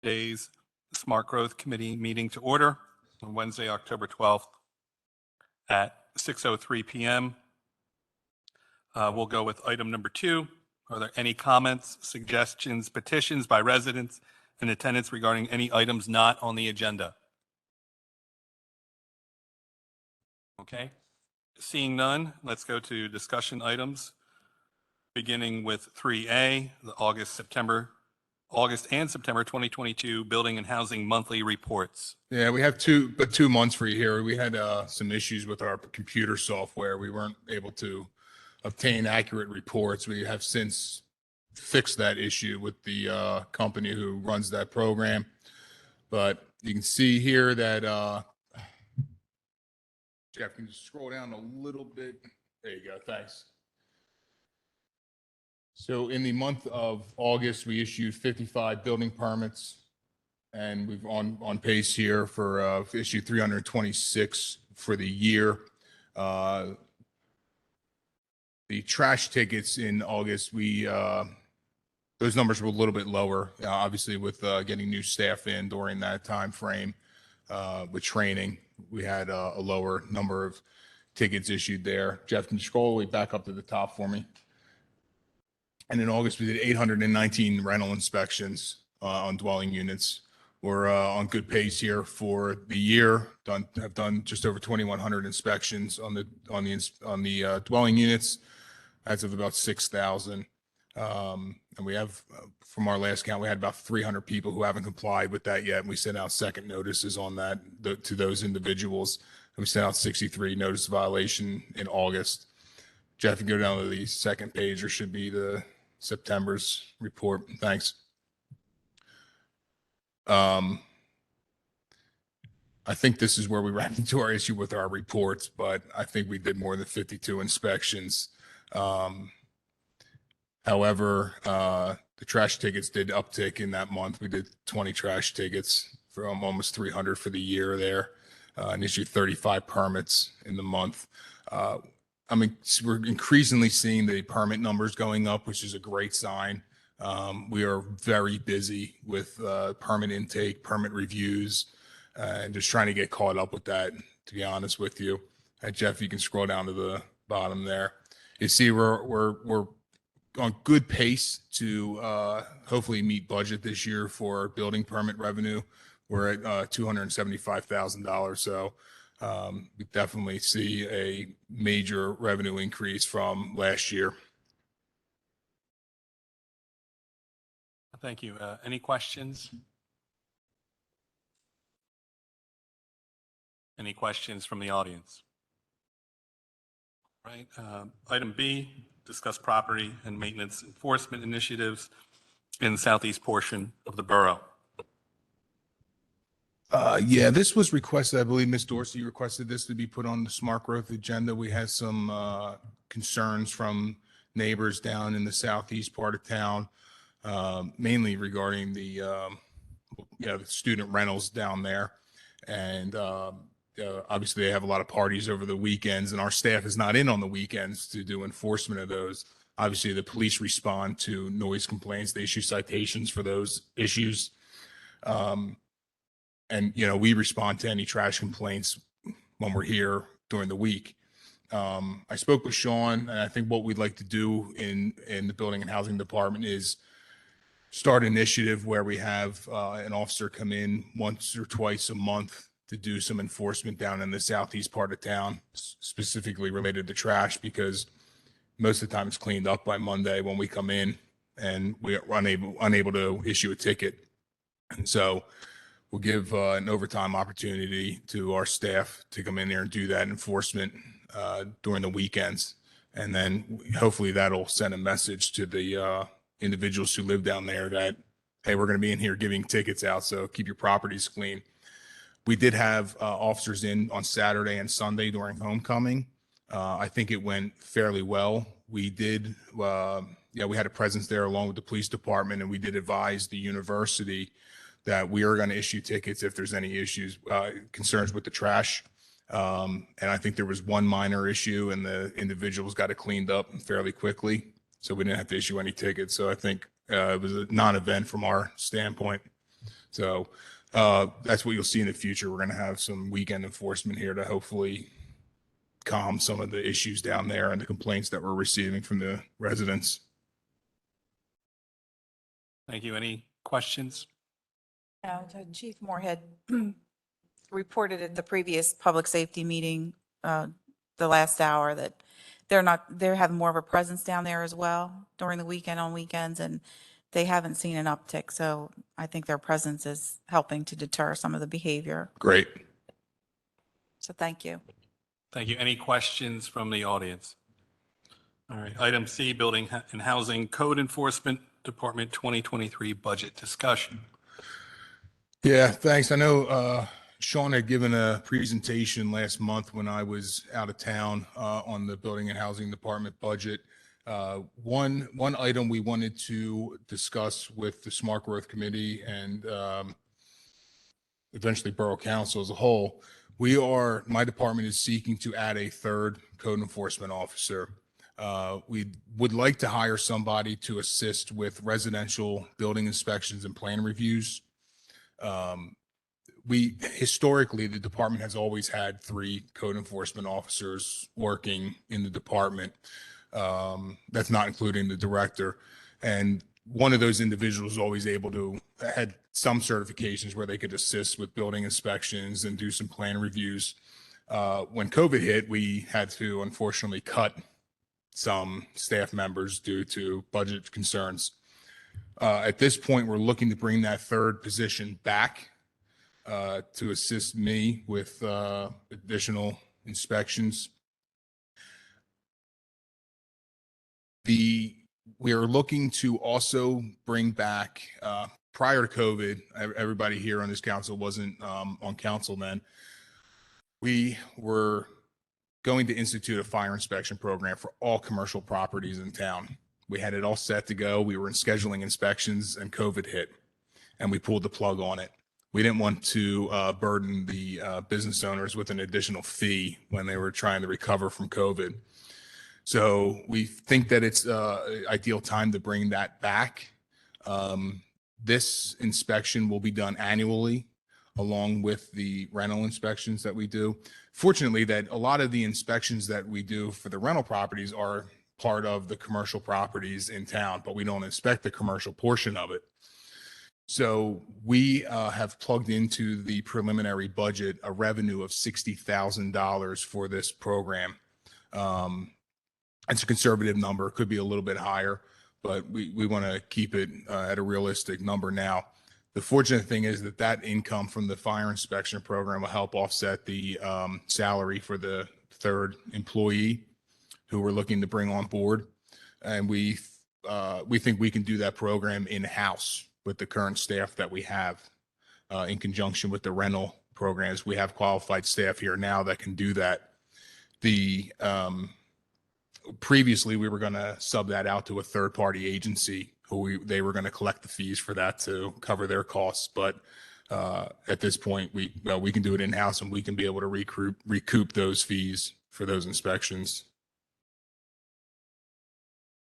Days Smart Growth Committee meeting to order on Wednesday, October 12th at 6:03 PM. We'll go with item number 2. Are there any comments, suggestions, petitions by residents in attendance regarding any items not on the agenda? Okay. Seeing none, let's go to discussion items, beginning with 3A, the August and September 2022 Building and Housing Monthly Reports. Yeah, we have 2 months for you here. We had some issues with our computer software. We weren't able to obtain accurate reports. We have since fixed that issue with the company who runs that program. But you can see here that, Jeff, can you scroll down a little bit? There you go. Thanks. So in the month of August, we issued 55 building permits, and we've on pace here for issue 326 for the year. The trash tickets in August, those numbers were a little bit lower, obviously with getting new staff in during that time frame. With training, we had a lower number of tickets issued there. Jeff, can you scroll all the way back up to the top for me? And in August, we did 819 rental inspections on dwelling units. We're on good pace here for the year. Have done just over 2,100 inspections on the dwelling units, as of about 6,000. And we have, from our last count, we had about 300 people who haven't complied with that yet. And we sent out second notices on that to those individuals. And we sent out 63 notice of violation in August. Jeff, you go down to the second page, there should be the September's report. Thanks. I think this is where we ran into our issue with our reports, but I think we did more than 52 inspections. However, the trash tickets did uptick in that month. We did 20 trash tickets from almost 300 for the year there, and issued 35 permits in the month. I mean, we're increasingly seeing the permit numbers going up, which is a great sign. We are very busy with permit intake, permit reviews, and just trying to get caught up with that, to be honest with you. Jeff, you can scroll down to the bottom there. You see we're on good pace to hopefully meet budget this year for building permit revenue. We're at $275,000. So we definitely see a major revenue increase from last year. Thank you. Any questions? Any questions from the audience? Right. Item B, discuss property and maintenance enforcement initiatives in the southeast portion of the borough. Yeah, this was requested. I believe Ms. Dorsey requested this to be put on the smart growth agenda. We had some concerns from neighbors down in the southeast part of town, mainly regarding the student rentals down there. And obviously they have a lot of parties over the weekends, and our staff is not in on the weekends to do enforcement of those. Obviously the police respond to noise complaints. They issue citations for those issues. And, we respond to any trash complaints when we're here during the week. I spoke with Sean, and I think what we'd like to do in the building and housing department is start an initiative where we have an officer come in once or twice a month to do some enforcement down in the southeast part of town, specifically related to trash, because most of the time it's cleaned up by Monday when we come in, and we're unable to issue a ticket. And so we'll give an overtime opportunity to our staff to come in there and do that enforcement during the weekends. And then hopefully that'll send a message to the individuals who live down there that, hey, we're going to be in here giving tickets out, so keep your properties clean. We did have officers in on Saturday and Sunday during homecoming. I think it went fairly well. We did, we had a presence there along with the police department, and we did advise the university that we are going to issue tickets if there's any issues, concerns with the trash. And I think there was one minor issue, and the individuals got it cleaned up fairly quickly, so we didn't have to issue any tickets. So I think it was a non-event from our standpoint. So that's what you'll see in the future. We're going to have some weekend enforcement here to hopefully calm some of the issues down there and the complaints that we're receiving from the residents. Thank you. Any questions? Chief Moorhead reported at the previous public safety meeting, the last hour, that they're having more of a presence down there as well during the weekend, on weekends, and they haven't seen an uptick. So I think their presence is helping to deter some of the behavior. Great. So thank you. Thank you. Any questions from the audience? All right. Item C, Building and Housing Code Enforcement Department 2023 budget discussion. Yeah, thanks. I know Sean had given a presentation last month when I was out of town on the Building and Housing Department budget. One item we wanted to discuss with the Smart Growth Committee and eventually Borough Council as a whole, my department is seeking to add a third code enforcement officer. We would like to hire somebody to assist with residential building inspections and plan reviews. Historically, the department has always had 3 code enforcement officers working in the department. That's not including the director. And one of those individuals always had some certifications where they could assist with building inspections and do some plan reviews. When COVID hit, we had to unfortunately cut some staff members due to budget concerns. At this point, we're looking to bring that third position back to assist me with additional inspections. We are looking to also bring back, prior to COVID, everybody here on this council wasn't on council then. We were going to institute a fire inspection program for all commercial properties in town. We had it all set to go. We were in scheduling inspections and COVID hit and we pulled the plug on it. We didn't want to burden the business owners with an additional fee when they were trying to recover from COVID. So we think that it's ideal time to bring that back. This inspection will be done annually along with the rental inspections that we do. Fortunately, that a lot of the inspections that we do for the rental properties are part of the commercial properties in town, but we don't inspect the commercial portion of it. So we have plugged into the preliminary budget a revenue of $60,000 for this program. It's a conservative number, could be a little bit higher, but we want to keep it at a realistic number now. The fortunate thing is that income from the fire inspection program will help offset the salary for the third employee who we're looking to bring on board. And we think we can do that program in-house with the current staff that we have in conjunction with the rental programs. We have qualified staff here now that can do that. Previously, we were going to sub that out to a third-party agency they were going to collect the fees for that to cover their costs. But at this point, we can do it in-house and we can be able to recoup those fees for those inspections.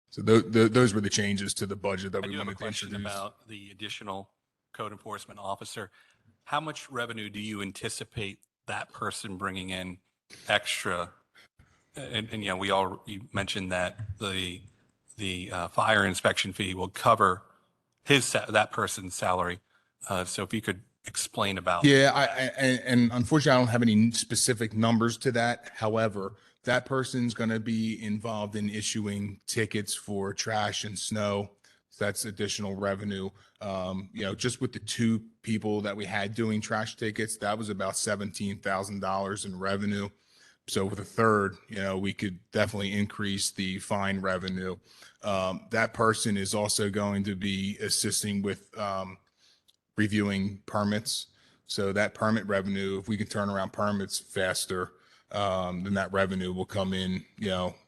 So those were the changes to the budget that we wanted to introduce. I do have a question about the additional code enforcement officer. How much revenue do you anticipate that person bringing in extra? And you mentioned that the fire inspection fee will cover that person's salary. So if you could explain about. Yeah, and unfortunately, I don't have any specific numbers to that. However, that person's going to be involved in issuing tickets for trash and snow. So that's additional revenue. Just with the 2 people that we had doing trash tickets, that was about $17,000 in revenue. So with a third, we could definitely increase the fine revenue. That person is also going to be assisting with reviewing permits. So that permit revenue, if we can turn around permits faster, then that revenue will come in,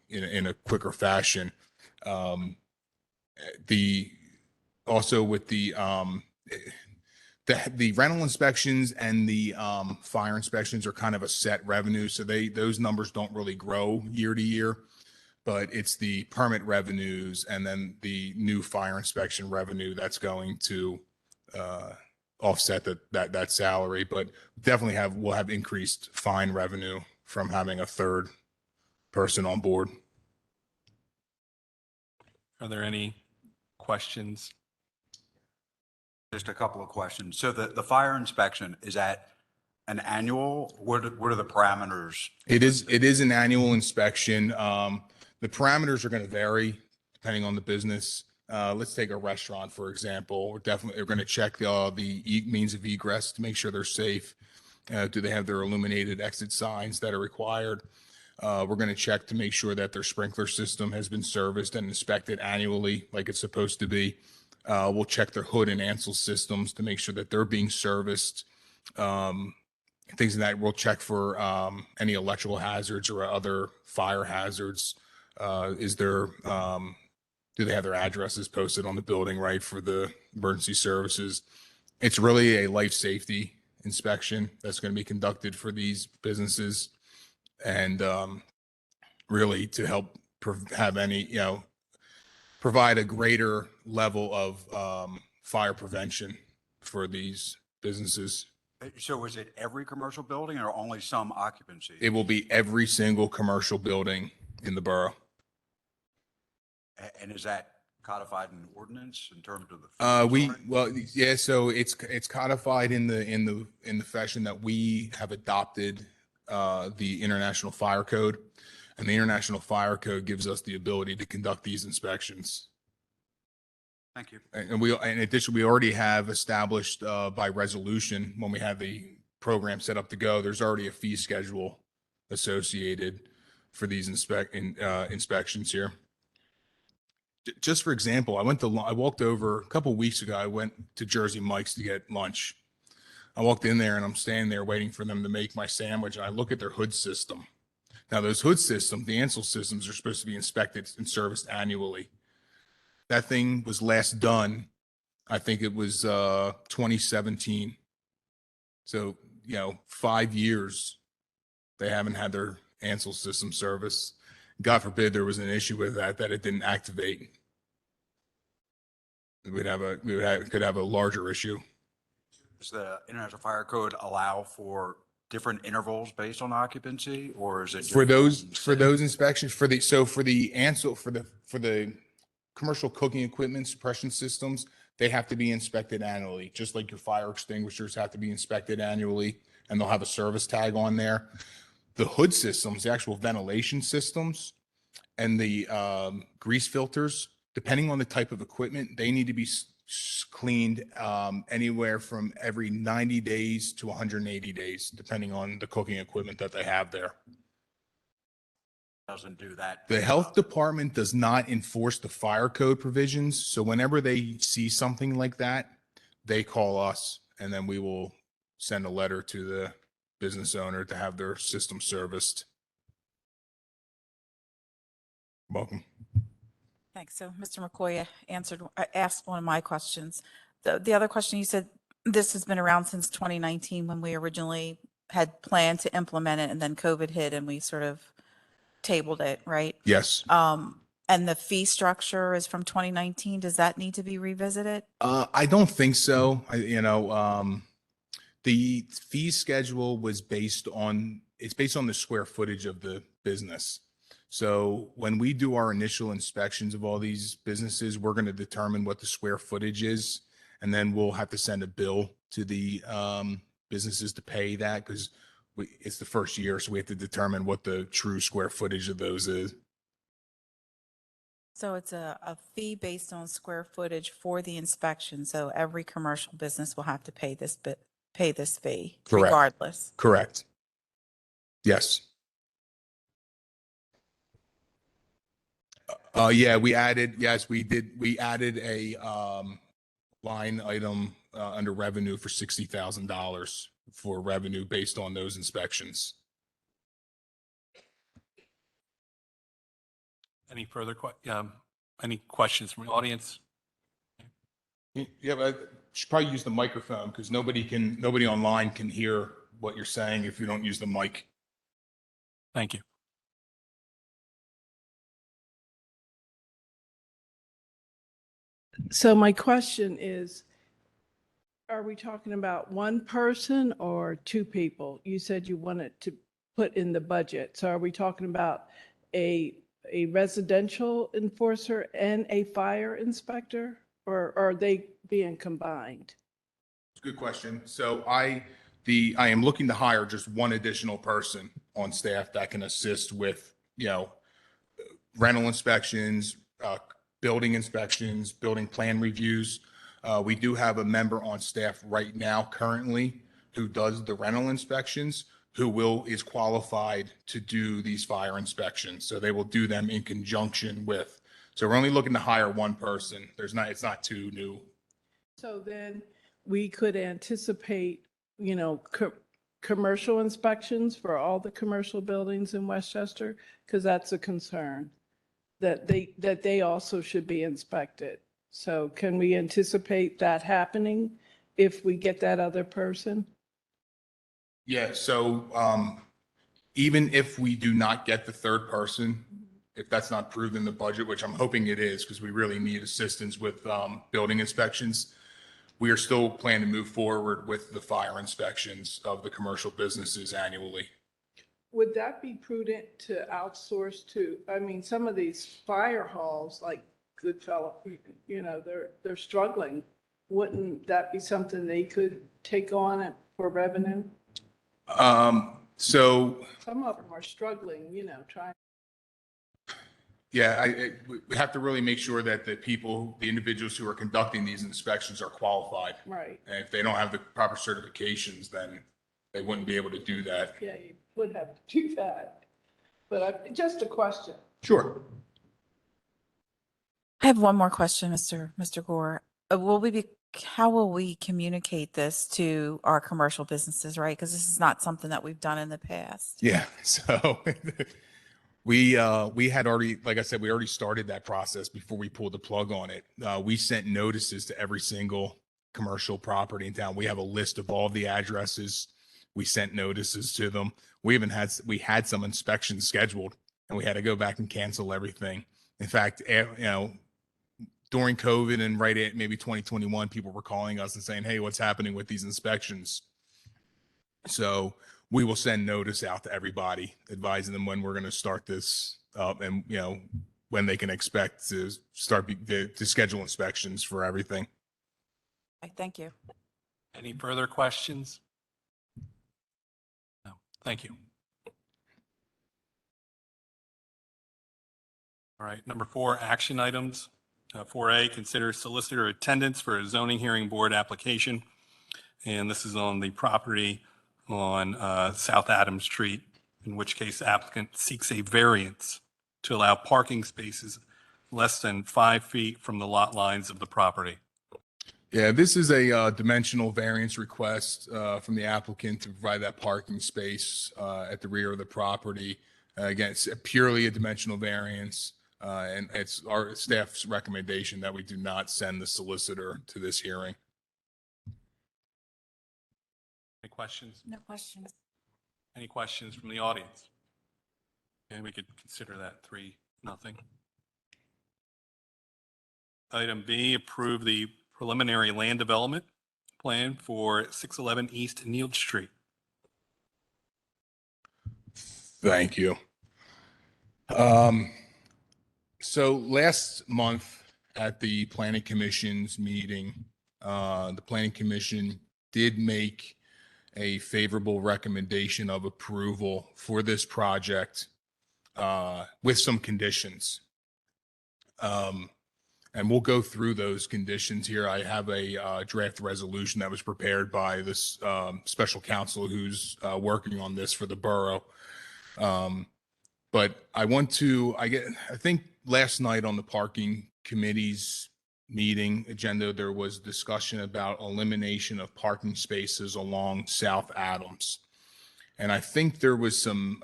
in a quicker fashion. Also with the rental inspections and the fire inspections are kind of a set revenue. So those numbers don't really grow year to year, but it's the permit revenues and then the new fire inspection revenue that's going to offset that salary, but definitely we'll have increased fine revenue from having a third person on board. Are there any questions? Just a couple of questions. So the fire inspection, is that an annual? What are the parameters? It is an annual inspection. The parameters are going to vary depending on the business. Let's take a restaurant, for example. We're going to check the means of egress to make sure they're safe. Do they have their illuminated exit signs that are required? We're going to check to make sure that their sprinkler system has been serviced and inspected annually like it's supposed to be. We'll check their hood and ANSEL systems to make sure that they're being serviced. Things like that. We'll check for any electrical hazards or other fire hazards. Do they have their addresses posted on the building, right, for the emergency services? It's really a life safety inspection that's going to be conducted for these businesses, and really to help provide a greater level of fire prevention for these businesses. So is it every commercial building or only some occupancy? It will be every single commercial building in the borough. And is that codified in ordinance in terms of the? Yeah, so it's codified in the fashion that we have adopted the International Fire Code, and the International Fire Code gives us the ability to conduct these inspections. Thank you. And in addition, we already have established by resolution, when we have the program set up to go, there's already a fee schedule associated for these inspections here. Just for example, I walked over a couple of weeks ago. I went to Jersey Mike's to get lunch. I walked in there and I'm standing there waiting for them to make my sandwich. And I look at their hood system. Now, those hood systems, the ANSEL systems, are supposed to be inspected and serviced annually. That thing was last done, I think it was 2017. So, 5 years they haven't had their ANSEL system service. God forbid there was an issue with that it didn't activate. We could have a larger issue. Does the International Fire Code allow for different intervals based on occupancy, or is it For those inspections for the ANSEL for the commercial cooking equipment suppression systems, they have to be inspected annually, just like your fire extinguishers have to be inspected annually, and they'll have a service tag on there. The hood systems, the actual ventilation systems, and the grease filters, depending on the type of equipment, they need to be cleaned anywhere from every 90 days to 180 days, depending on the cooking equipment that they have there. Doesn't do that? The health department does not enforce the fire code provisions. So whenever they see something like that, they call us, and then we will send a letter to the business owner to have their system serviced. Welcome. Thanks. So Mr. McCoy asked one of my questions. The other question, you said this has been around since 2019 when we originally had planned to implement it, and then COVID hit and we sort of tabled it, right? Yes. And the fee structure is from 2019. Does that need to be revisited? I don't think so. The fee schedule was based on the square footage of the business. So when we do our initial inspections of all these businesses, we're going to determine what the square footage is, and then we'll have to send a bill to the businesses to pay that, because it's the first year, so we have to determine what the true square footage of those is. So it's a fee based on square footage for the inspection. So every commercial business will have to pay this fee Correct. regardless. Correct. Yes. Yeah, we added a line item under revenue for $60,000 for revenue based on those inspections. Any further any questions from the audience? Yeah, but I should probably use the microphone, because nobody online can hear what you're saying if you don't use the mic. Thank you. So my question is, Are we talking about one person or two people? You said you wanted to put in the budget. So are we talking about a residential enforcer and a fire inspector? Or are they being combined? Good question. So I am looking to hire just one additional person on staff that can assist with, rental inspections, building inspections, building plan reviews. We do have a member on staff right now currently who does the rental inspections, is qualified to do these fire inspections. So they will do them in conjunction with, so we're only looking to hire one person. It's not two new. So then we could anticipate, commercial inspections for all the commercial buildings in Westchester, because that's a concern, that they also should be inspected. So can we anticipate that happening if we get that other person? Yeah, so even if we do not get the third person, if that's not proved in the budget, which I'm hoping it is, because we really need assistance with building inspections, we are still planning to move forward with the fire inspections of the commercial businesses annually. Would that be prudent to outsource to, some of these fire halls, like Goodfellow, they're struggling. Wouldn't that be something they could take on for revenue? So Some of them are struggling, trying. yeah, we have to really make sure that the individuals who are conducting these inspections are qualified. Right. And if they don't have the proper certifications, then they wouldn't be able to do that. Yeah, you would have to do that. But just a question. Sure. I have one more question, Mr. Gore. How will we communicate this to our commercial businesses, right? Because this is not something that we've done in the past. Yeah. So we had already, like I said, we already started that process before we pulled the plug on it. We sent notices to every single commercial property in town. We have a list of all the addresses. We sent notices to them. We had some inspections scheduled and we had to go back and cancel everything. In fact, during COVID and right at maybe 2021, people were calling us and saying, "Hey, what's happening with these inspections?" So we will send notice out to everybody, advising them when we're going to start this up and, when they can expect to to schedule inspections for everything. Okay, thank you. Any further questions? No, thank you. All right, number 4, action items. 4A, consider solicitor attendance for a zoning hearing board application. And this is on the property on South Adams Street, in which case applicant seeks a variance to allow parking spaces less than 5 feet from the lot lines of the property. Yeah, this is a dimensional variance request from the applicant to provide that parking space at the rear of the property. Again, it's purely a dimensional variance. And it's our staff's recommendation that we do not send the solicitor to this hearing. Any questions? No questions. Any questions from the audience? And we could consider that 3-0. Item B, approve the preliminary land development plan for 611 East Neal Street. Thank you. So last month at the Planning Commission's meeting, the Planning Commission did make a favorable recommendation of approval for this project with some conditions. And we'll go through those conditions here. I have a draft resolution that was prepared by this special counsel who's working on this for the borough. But I think last night on the parking committee's meeting agenda, there was discussion about elimination of parking spaces along South Adams. And I think there was some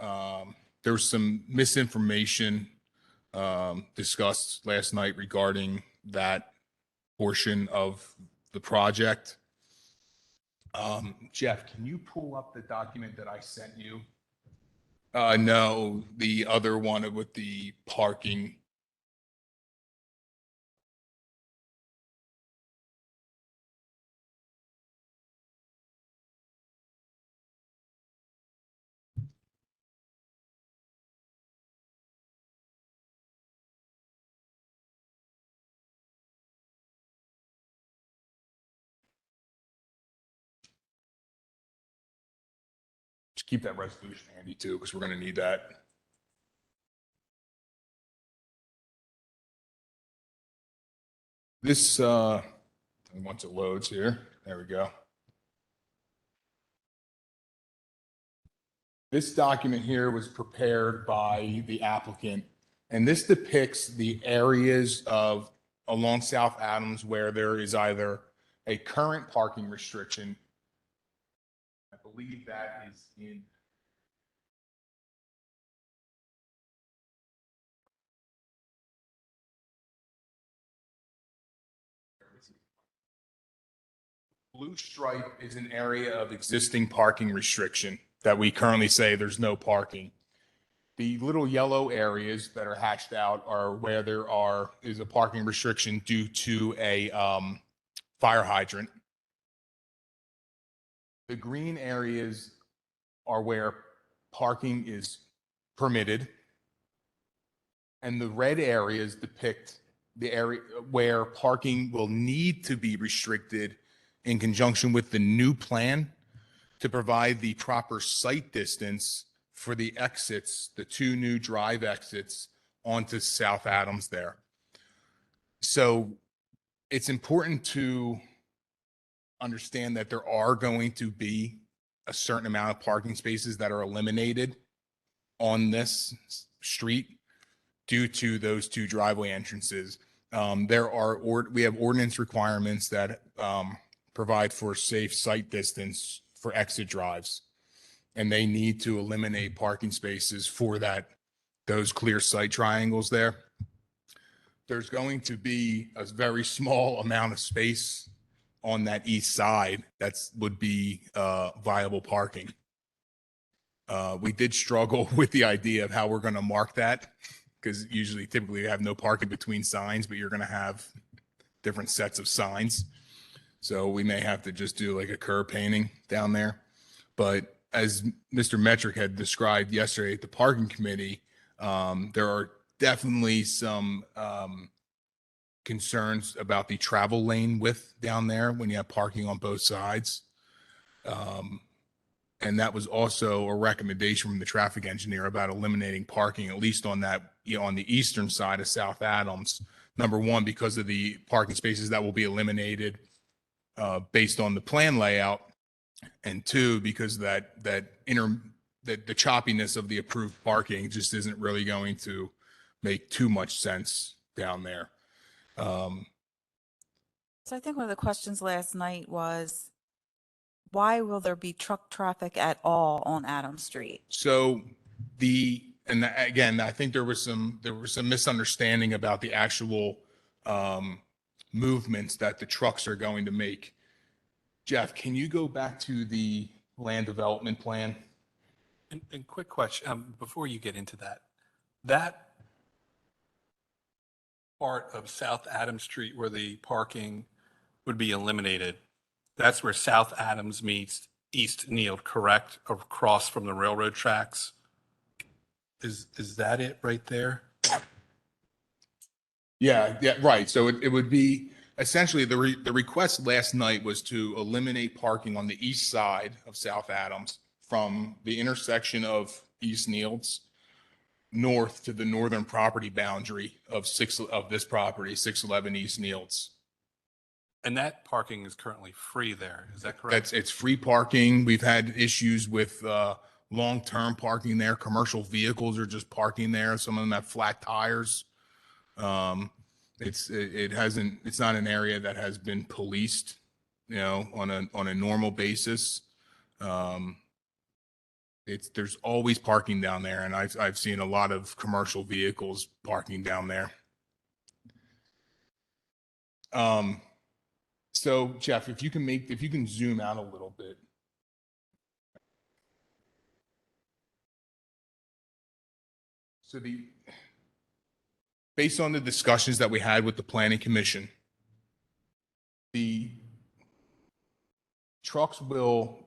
misinformation discussed last night regarding that portion of the project. Jeff, can you pull up the document that I sent you? No, the other one with the parking. Just keep that resolution handy too, because we're going to need that. This, once it loads here, there we go. This document here was prepared by the applicant, and this depicts the areas of along South Adams where there is either a current parking restriction. I believe that is in. Blue stripe is an area of existing parking restriction that we currently say there's no parking. The little yellow areas that are hatched out are where is a parking restriction due to a fire hydrant. The green areas are where parking is permitted. And the red areas depict the area where parking will need to be restricted in conjunction with the new plan to provide the proper site distance for the exits, the two new drive exits onto South Adams there. So it's important to understand that there are going to be a certain amount of parking spaces that are eliminated on this street due to those two driveway entrances. We have ordinance requirements that provide for safe site distance for exit drives. And they need to eliminate parking spaces for those clear sight triangles there. There's going to be a very small amount of space on that east side would be viable parking. We did struggle with the idea of how we're going to mark that, because typically you have no parking between signs, but you're going to have different sets of signs. So we may have to just do like a curb painting down there. But as Mr. Metric had described yesterday at the parking committee, there are definitely some concerns about the travel lane width down there when you have parking on both sides. And that was also a recommendation from the traffic engineer about eliminating parking, at least on that, on the eastern side of South Adams. Number one, because of the parking spaces that will be eliminated based on the plan layout. And two, because the choppiness of the approved parking just isn't really going to make too much sense down there. So I think one of the questions last night was, why will there be truck traffic at all on Adams Street? So again, I think there was some misunderstanding about the actual movements that the trucks are going to make. Jeff, can you go back to the land development plan? And quick question, before you get into that part of South Adams Street where the parking would be eliminated, that's where South Adams meets East Neal, correct? Across from the railroad tracks? Is that it right there? Yeah, right. So it would be essentially the request last night was to eliminate parking on the east side of South Adams from the intersection of East Neal's north to the northern property boundary of this property, 611 East Neal's. And that parking is currently free there, is that correct? It's free parking. We've had issues with long-term parking there. Commercial vehicles are just parking there. Some of them have flat tires. It's not an area that has been policed, on a normal basis. There's always parking down there, and I've seen a lot of commercial vehicles parking down there. So Jeff, if you can zoom out a little bit. So based on the discussions that we had with the planning commission, the trucks will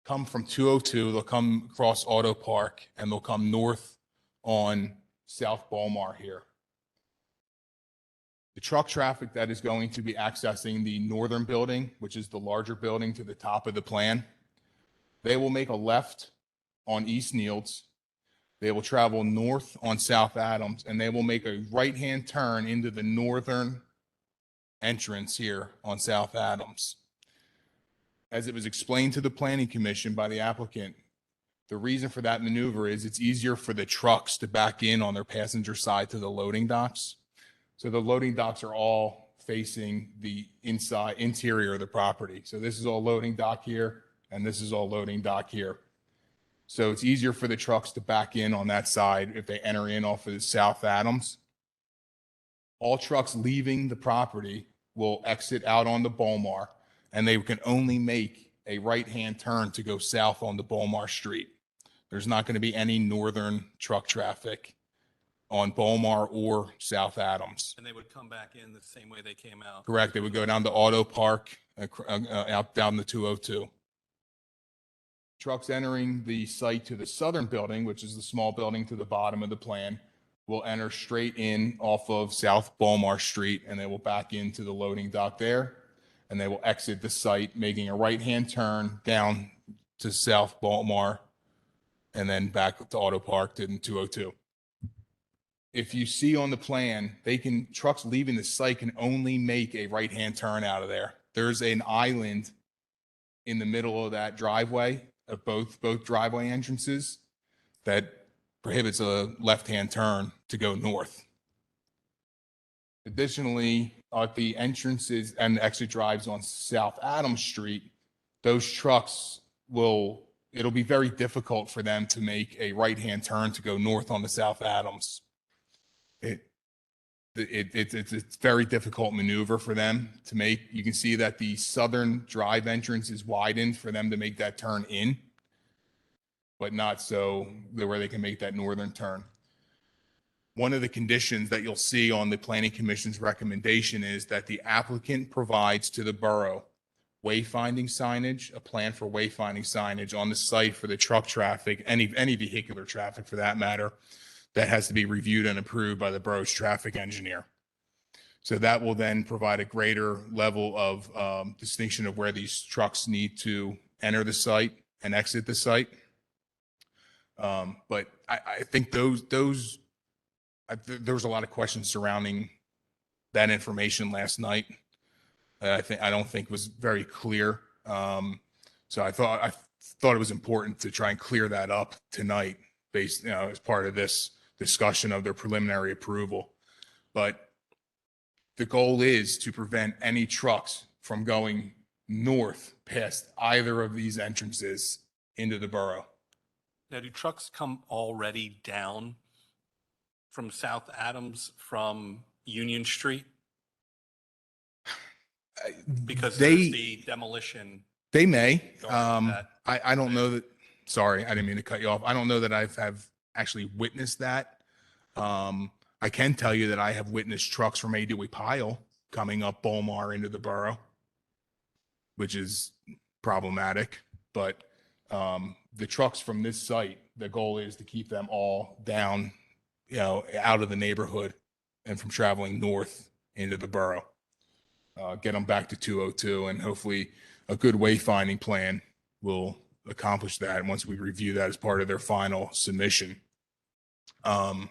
come from 202, they'll come across Auto Park, and they'll come north on South Balmar here. The truck traffic that is going to be accessing the northern building, which is the larger building to the top of the plan, They will make a left on East Nields. They will travel north on South Adams, and they will make a right-hand turn into the northern entrance here on South Adams. As it was explained to the Planning Commission by the applicant, the reason for that maneuver is it's easier for the trucks to back in on their passenger side to the loading docks. So the loading docks are all facing the interior of the property. So this is all loading dock here, and this is all loading dock here. So it's easier for the trucks to back in on that side if they enter in off of the South Adams. All trucks leaving the property will exit out on the Bolmar, and they can only make a right-hand turn to go south on the Bolmar Street. There's not going to be any northern truck traffic on Bolmar or South Adams. And they would come back in the same way they came out. Correct. They would go down to Auto Park, out down the 202. Trucks entering the site to the southern building, which is the small building to the bottom of the plan, will enter straight in off of South Bolmar Street, and they will back into the loading dock there, and they will exit the site, making a right-hand turn down to South Bolmar, and then back to Auto Park to the 202. If you see on the plan, trucks leaving the site can only make a right-hand turn out of there. There's an island in the middle of that driveway of both driveway entrances that prohibits a left-hand turn to go north. Additionally, at the entrances and exit drives on South Adams Street, those trucks it'll be very difficult for them to make a right-hand turn to go north on the South Adams. It's a very difficult maneuver for them to make. You can see that the southern drive entrance is widened for them to make that turn in, but not so where they can make that northern turn. One of the conditions that you'll see on the Planning Commission's recommendation is that the applicant provides to the borough wayfinding signage, a plan for wayfinding signage on the site for the truck traffic, any vehicular traffic for that matter, that has to be reviewed and approved by the borough's traffic engineer. So that will then provide a greater level of distinction of where these trucks need to enter the site and exit the site. But I think there was a lot of questions surrounding that information last night. I don't think was very clear. So I thought it was important to try and clear that up tonight based, as part of this discussion of their preliminary approval. But the goal is to prevent any trucks from going north past either of these entrances into the borough. Now, do trucks come already down from South Adams from Union Street? Because there's the demolition. They may. Going to that. I don't know that. Sorry, I didn't mean to cut you off. I don't know that have actually witnessed that. I can tell you that I have witnessed trucks from A. Dewey Pyle coming up Bolmar into the borough, which is problematic. But the trucks from this site, the goal is to keep them all down, out of the neighborhood and from traveling north into the borough. Get them back to 202, and hopefully a good wayfinding plan will accomplish that once we review that as part of their final submission. And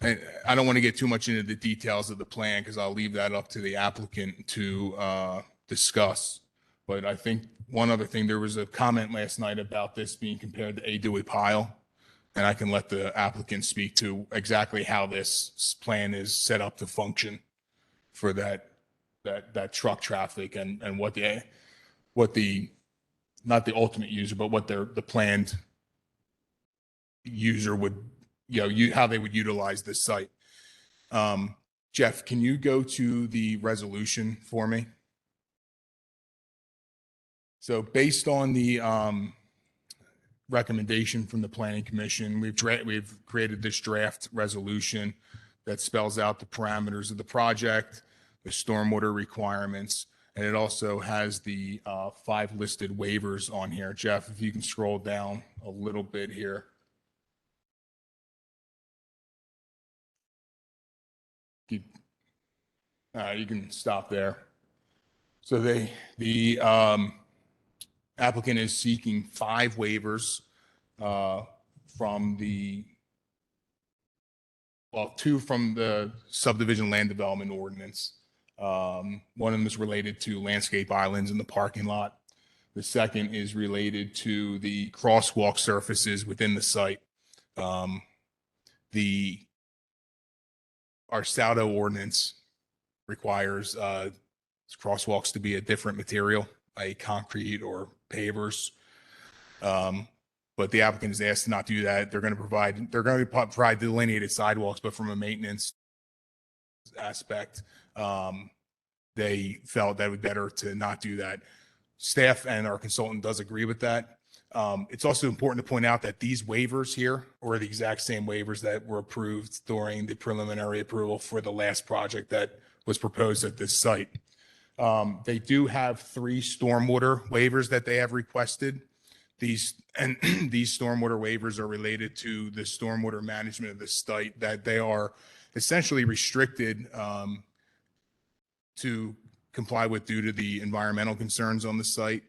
I don't want to get too much into the details of the plan because I'll leave that up to the applicant to discuss. But I think one other thing, there was a comment last night about this being compared to A. Dewey Pyle, and I can let the applicant speak to exactly how this plan is set up to function for that truck traffic and what the not the ultimate user, but what the planned user would, how they would utilize this site. Jeff, can you go to the resolution for me? So based on the recommendation from the Planning Commission, we've created this draft resolution that spells out the parameters of the project, the stormwater requirements, and it also has the 5 listed waivers on here. Jeff, if you can scroll down a little bit here. You can stop there. So the Applicant is seeking 5 waivers from the, well, 2 from the subdivision land development ordinance. One of them is related to landscape islands in the parking lot. The second is related to the crosswalk surfaces within the site. Our Saldo ordinance requires crosswalks to be a different material, a concrete or pavers. But the applicant is asked to not do that. They're going to provide delineated sidewalks, but from a maintenance aspect, they felt that it would be better to not do that. Staff and our consultant does agree with that. It's also important to point out that these waivers here are the exact same waivers that were approved during the preliminary approval for the last project that was proposed at this site. They do have 3 stormwater waivers that they have requested. These stormwater waivers are related to the stormwater management of the site, that they are essentially restricted to comply with due to the environmental concerns on the site.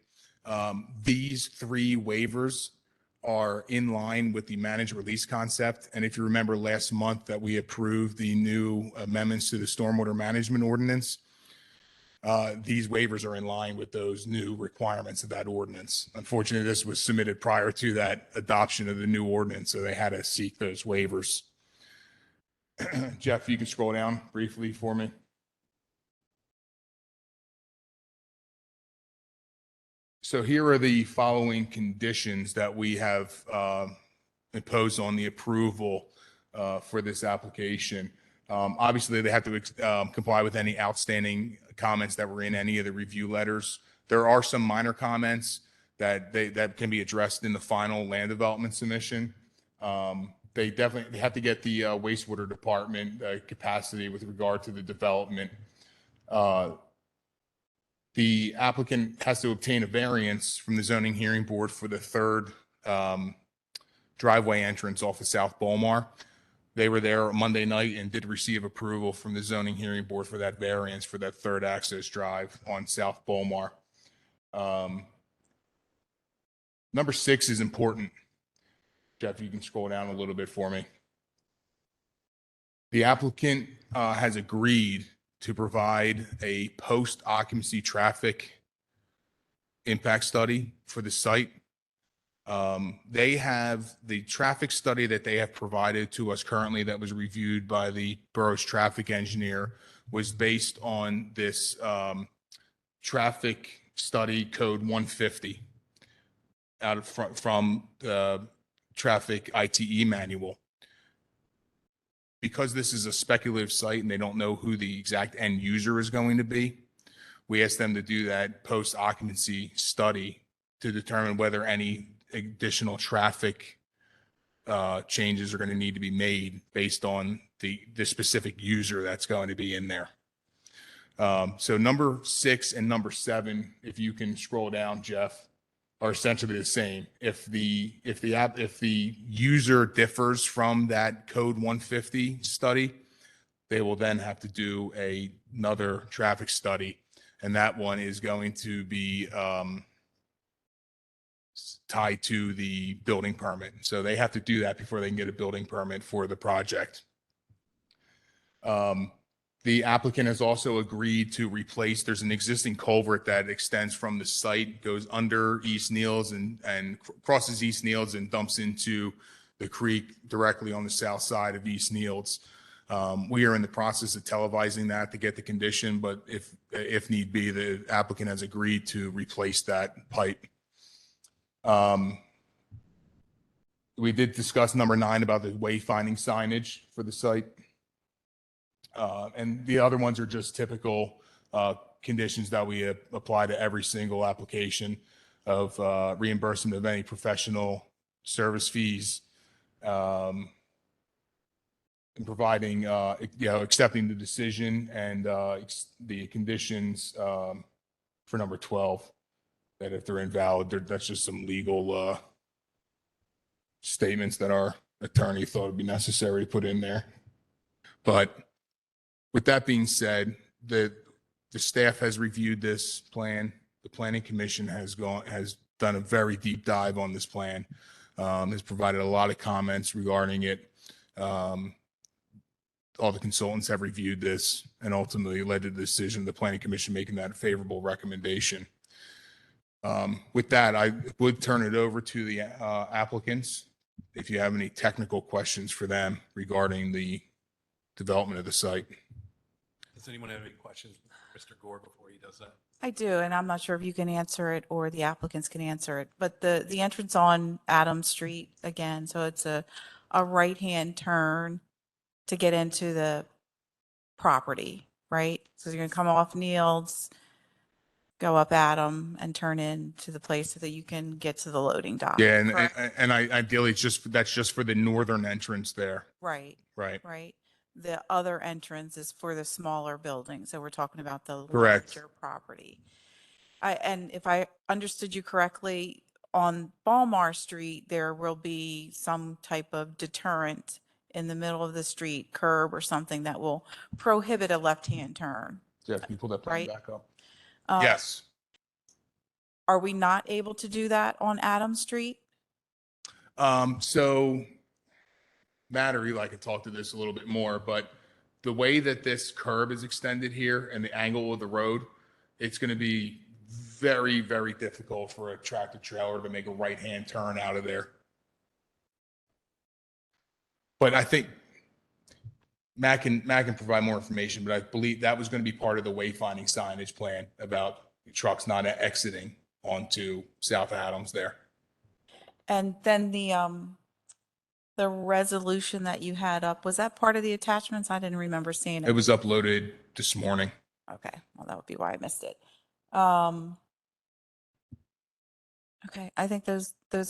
These 3 waivers are in line with the managed release concept. And if you remember last month that we approved the new amendments to the stormwater management ordinance, these waivers are in line with those new requirements of that ordinance. Unfortunately, this was submitted prior to that adoption of the new ordinance, so they had to seek those waivers. Jeff, you can scroll down briefly for me. So here are the following conditions that we have imposed on the approval for this application. Obviously, they have to comply with any outstanding comments that were in any of the review letters. There are some minor comments that can be addressed in the final land development submission. They have to get the wastewater department capacity with regard to the development. The applicant has to obtain a variance from the zoning hearing board for the 3rd driveway entrance off of South Bolmar. They were there Monday night and did receive approval from the zoning hearing board for that variance for that 3rd access drive on South Bolmar. Number 6 is important. Jeff, you can scroll down a little bit for me. The applicant has agreed to provide a post-occupancy traffic impact study for the site. They have the traffic study that they have provided to us currently that was reviewed by the borough's traffic engineer was based on this traffic study code 150 out of from the traffic ITE manual. Because this is a speculative site and they don't know who the exact end user is going to be, we asked them to do that post-occupancy study to determine whether any additional traffic changes are going to need to be made based on the specific user that's going to be in there. So number 6 and number 7, if you can scroll down, Jeff, are essentially the same. If the user differs from that code 150 study, they will then have to do another traffic study, and that one is going to be tied to the building permit. So they have to do that before they can get a building permit for the project. The applicant has also agreed to replace, there's an existing culvert that extends from the site, goes under East Neals and crosses East Neals and dumps into the creek directly on the south side of East Neals. We are in the process of televising that to get the condition, but if need be, the applicant has agreed to replace that pipe. We did discuss number 9 about the wayfinding signage for the site. And the other ones are just typical conditions that we apply to every single application of reimbursement of any professional service fees, and providing, accepting the decision and the conditions for number 12, that if they're invalid, that's just some legal statements that our attorney thought would be necessary to put in there. But with that being said, the staff has reviewed this plan. The planning commission has done a very deep dive on this plan, has provided a lot of comments regarding it. All the consultants have reviewed this and ultimately led to the decision of the planning commission making that a favorable recommendation. With that, I would turn it over to the applicants if you have any technical questions for them regarding the development of the site. Does anyone have any questions for Mr. Gore before he does that? I do, and I'm not sure if you can answer it or the applicants can answer it, but the entrance on Adams Street, again, so it's a right-hand turn to get into the property, right? So you're gonna come off Niels, go up Adam and turn into the place so that you can get to the loading dock. Yeah, and, correct? and I ideally that's just for the northern entrance there, Right, right? right. The other entrance is for the smaller building, so we're talking about the Correct. larger property. And if I understood you correctly, on Balmar Street, there will be some type of deterrent in the middle of the street, curb or something that will prohibit a left-hand turn. Jeff, can you pull that plan Right. back up? Uh, Yes. Are we not able to do that on Adams Street? So Matt or Eli could talk to this a little bit more, but the way that this curb is extended here and the angle of the road, it's going to be very, very difficult for a tractor trailer to make a right-hand turn out of there. But I think Matt can provide more information, but I believe that was going to be part of the wayfinding signage plan about trucks not exiting onto South Adams there. And then the resolution that you had up, was that part of the attachments? I didn't remember seeing It it. was uploaded this morning. Okay, well, that would be why I missed it. Okay, I think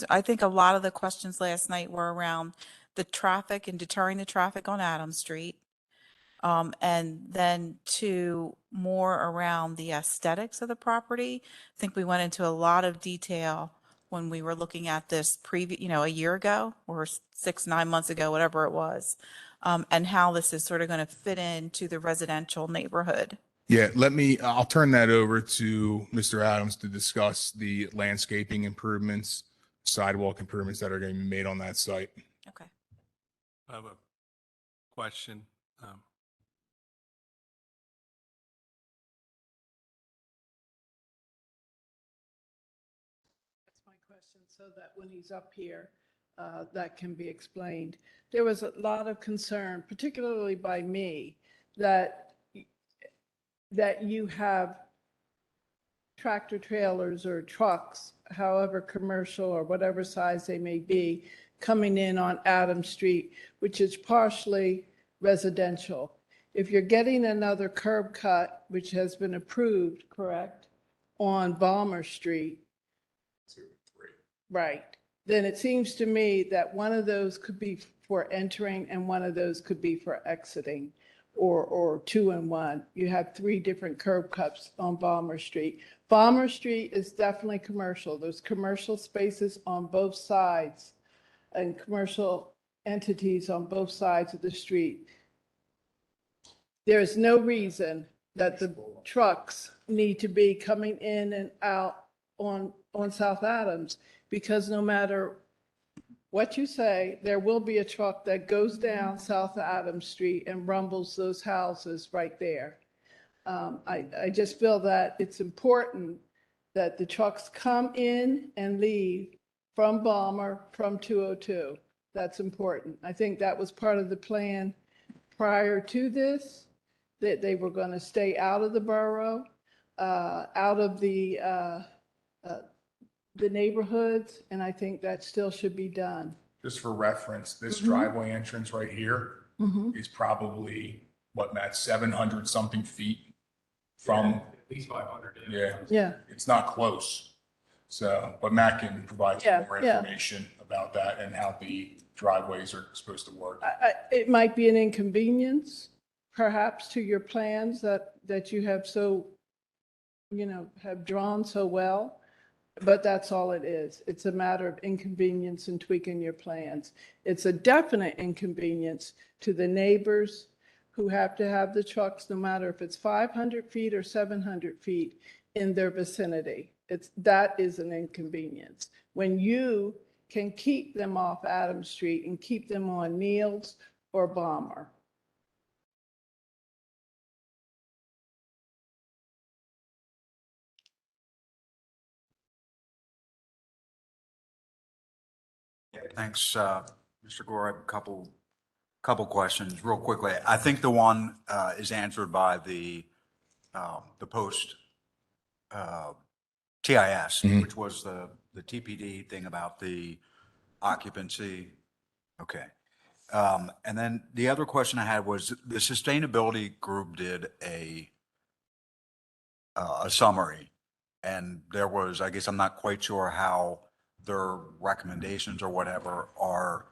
I think a lot of the questions last night were around the traffic and deterring the traffic on Adams Street. And then more around the aesthetics of the property. I think we went into a lot of detail when we were looking at this a year ago or 6-9 months ago, whatever it was, and how this is sort of going to fit into the residential neighborhood. Yeah, I'll turn that over to Mr. Adams to discuss the landscaping improvements, sidewalk improvements that are going to be made on that site. Okay. I have a question. That's my question, so that when he's up here, that can be explained. There was a lot of concern, particularly by me, that you have tractor trailers or trucks, however commercial or whatever size they may be, coming in on Adams Street, which is partially residential. If you're getting another curb cut, which has been approved, correct, on Balmer Street, right, then it seems to me that one of those could be for entering and one of those could be for exiting, or 2 in 1. You have 3 different curb cuts on Balmer Street. Balmer Street is definitely commercial. There's commercial spaces on both sides and commercial entities on both sides of the street. There is no reason that the trucks need to be coming in and out on South Adams, because no matter what you say, there will be a truck that goes down South Adams Street and rumbles those houses right there. I just feel that it's important that the trucks come in and leave from Balmer, from 202. That's important. I think that was part of the plan prior to this, that they were going to stay out of the borough, out of the neighborhoods, and I think that still should be done. Just for reference, this driveway entrance right here is probably, what, Matt, 700 something feet from, At least 500. Yeah. it's not close. So, but Matt can provide some more Yeah. information about that and how the driveways are supposed to work. It might be an inconvenience, perhaps, to your plans that you have have drawn so well, but that's all it is. It's a matter of inconvenience and tweaking your plans. It's a definite inconvenience to the neighbors who have to have the trucks, no matter if it's 500 feet or 700 feet in their vicinity. that is an inconvenience. When you can keep them off Adams Street and keep them on Niels or Balmer. Thanks, Mr. Gore. I have a couple questions real quickly. I think the one is answered by the post TIS, Mhm. which was the TPD thing about the occupancy. Okay. And then the other question I had was the sustainability group did a summary, and there was, I guess I'm not quite sure how their recommendations or whatever are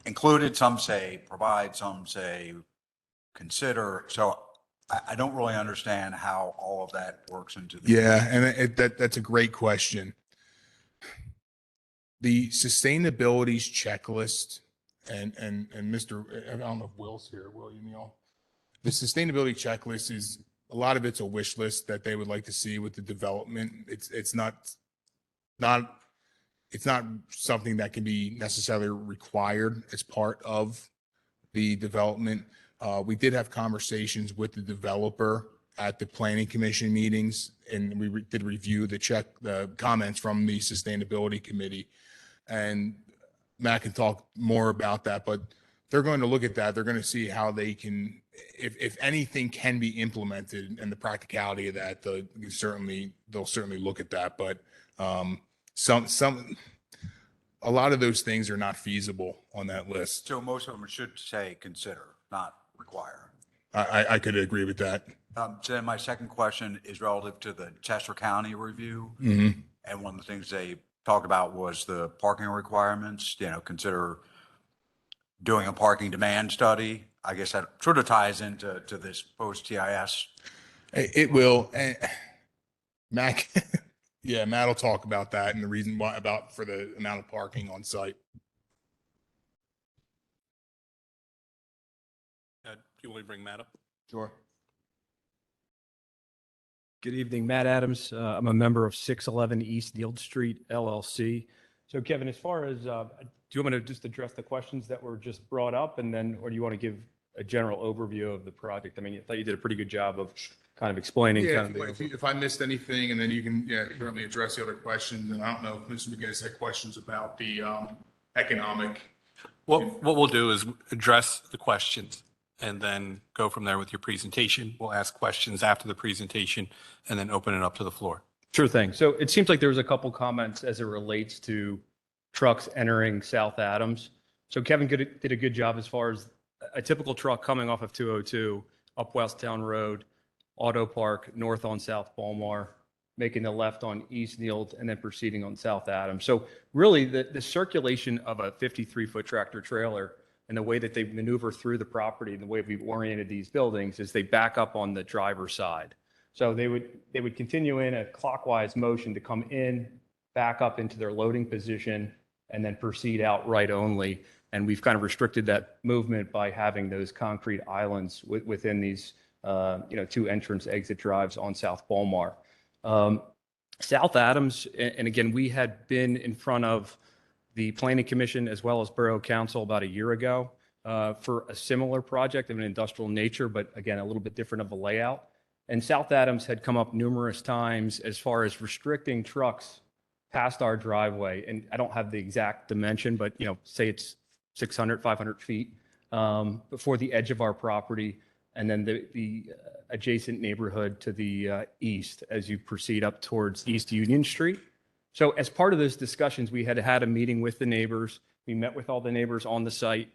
included. Some say provide, some say consider. So I don't really understand how all of that works into the. Yeah, and that's a great question. The sustainability's checklist and Mr. I don't know if Will's here. Will you, Neil? The sustainability checklist is a lot of it's a wish list that they would like to see with the development. It's not something that can be necessarily required as part of the development. We did have conversations with the developer at the planning commission meetings, and we did review the comments from the sustainability committee. And Matt can talk more about that, but they're going to look at that. They're going to see how they can, if anything can be implemented and the practicality of that, they'll certainly look at that. But a lot of those things are not feasible on that list. So most of them should say consider, not require. I could agree with that. So then my second question is relative to the Chester County review. Mhm. And one of the things they talked about was the parking requirements, consider doing a parking demand study. I guess that sort of ties into this post TIS. It will. Matt, yeah, Matt will talk about that and the reason why for the amount of parking on site. Do you want to bring Matt up? Sure. Good evening, Matt Adams. I'm a member of 611 East Nield Street LLC. So Kevin, as far as, do you want me to just address the questions that were just brought up and then, or do you want to give a general overview of the project? I mean, I thought you did a pretty good job of kind of explaining. Yeah, kind of if I missed anything, and then you can, certainly address the other questions. And I don't know if Mr. McGinnis had questions about the economic. What we'll do is address the questions and then go from there with your presentation. We'll ask questions after the presentation and then open it up to the floor. Sure thing. So it seems like there was a couple comments as it relates to trucks entering South Adams. So Kevin did a good job as far as a typical truck coming off of 202 up Westtown Road, Auto Park, north on South Balmar, making the left on East Nield, and then proceeding on South Adams. So really the circulation of a 53-foot tractor trailer and the way that they maneuver through the property and the way we've oriented these buildings is they back up on the driver's side. So they would continue in a clockwise motion to come in, back up into their loading position, and then proceed out right only. And we've kind of restricted that movement by having those concrete islands within these, two entrance exit drives on South Balmar. South Adams, and again, we had been in front of the Planning Commission as well as Borough Council about a year ago for a similar project of an industrial nature, but again, a little bit different of a layout. And South Adams had come up numerous times as far as restricting trucks past our driveway. And I don't have the exact dimension, but say it's 600, 500 feet before the edge of our property. And then the adjacent neighborhood to the east as you proceed up towards East Union Street. So as part of those discussions, we had a meeting with the neighbors. We met with all the neighbors on the site,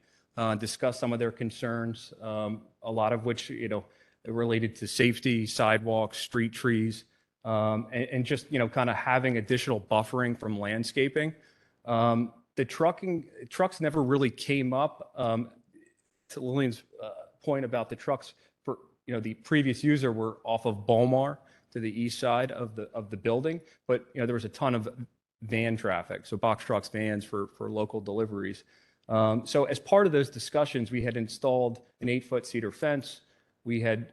discussed some of their concerns, a lot of which, related to safety, sidewalks, street trees, and just, kind of having additional buffering from landscaping. The trucks never really came up. To Lillian's point about the trucks for, the previous user were off of Balmar to the east side of the building, but there was a ton of van traffic, so box trucks, vans for local deliveries. So as part of those discussions, we had installed an 8-foot cedar fence. We had,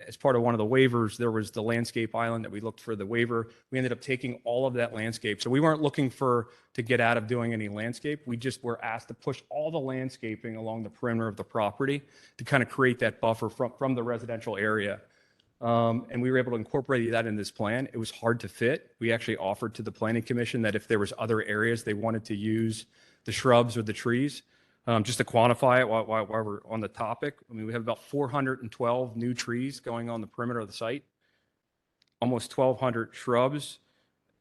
as part of one of the waivers, there was the landscape island that we looked for the waiver. We ended up taking all of that landscape. So we weren't looking to get out of doing any landscape. We just were asked to push all the landscaping along the perimeter of the property to kind of create that buffer from the residential area. And we were able to incorporate that in this plan. It was hard to fit. We actually offered to the Planning Commission that if there was other areas they wanted to use the shrubs or the trees, just to quantify it while we're on the topic, I mean, we have about 412 new trees going on the perimeter of the site, almost 1,200 shrubs,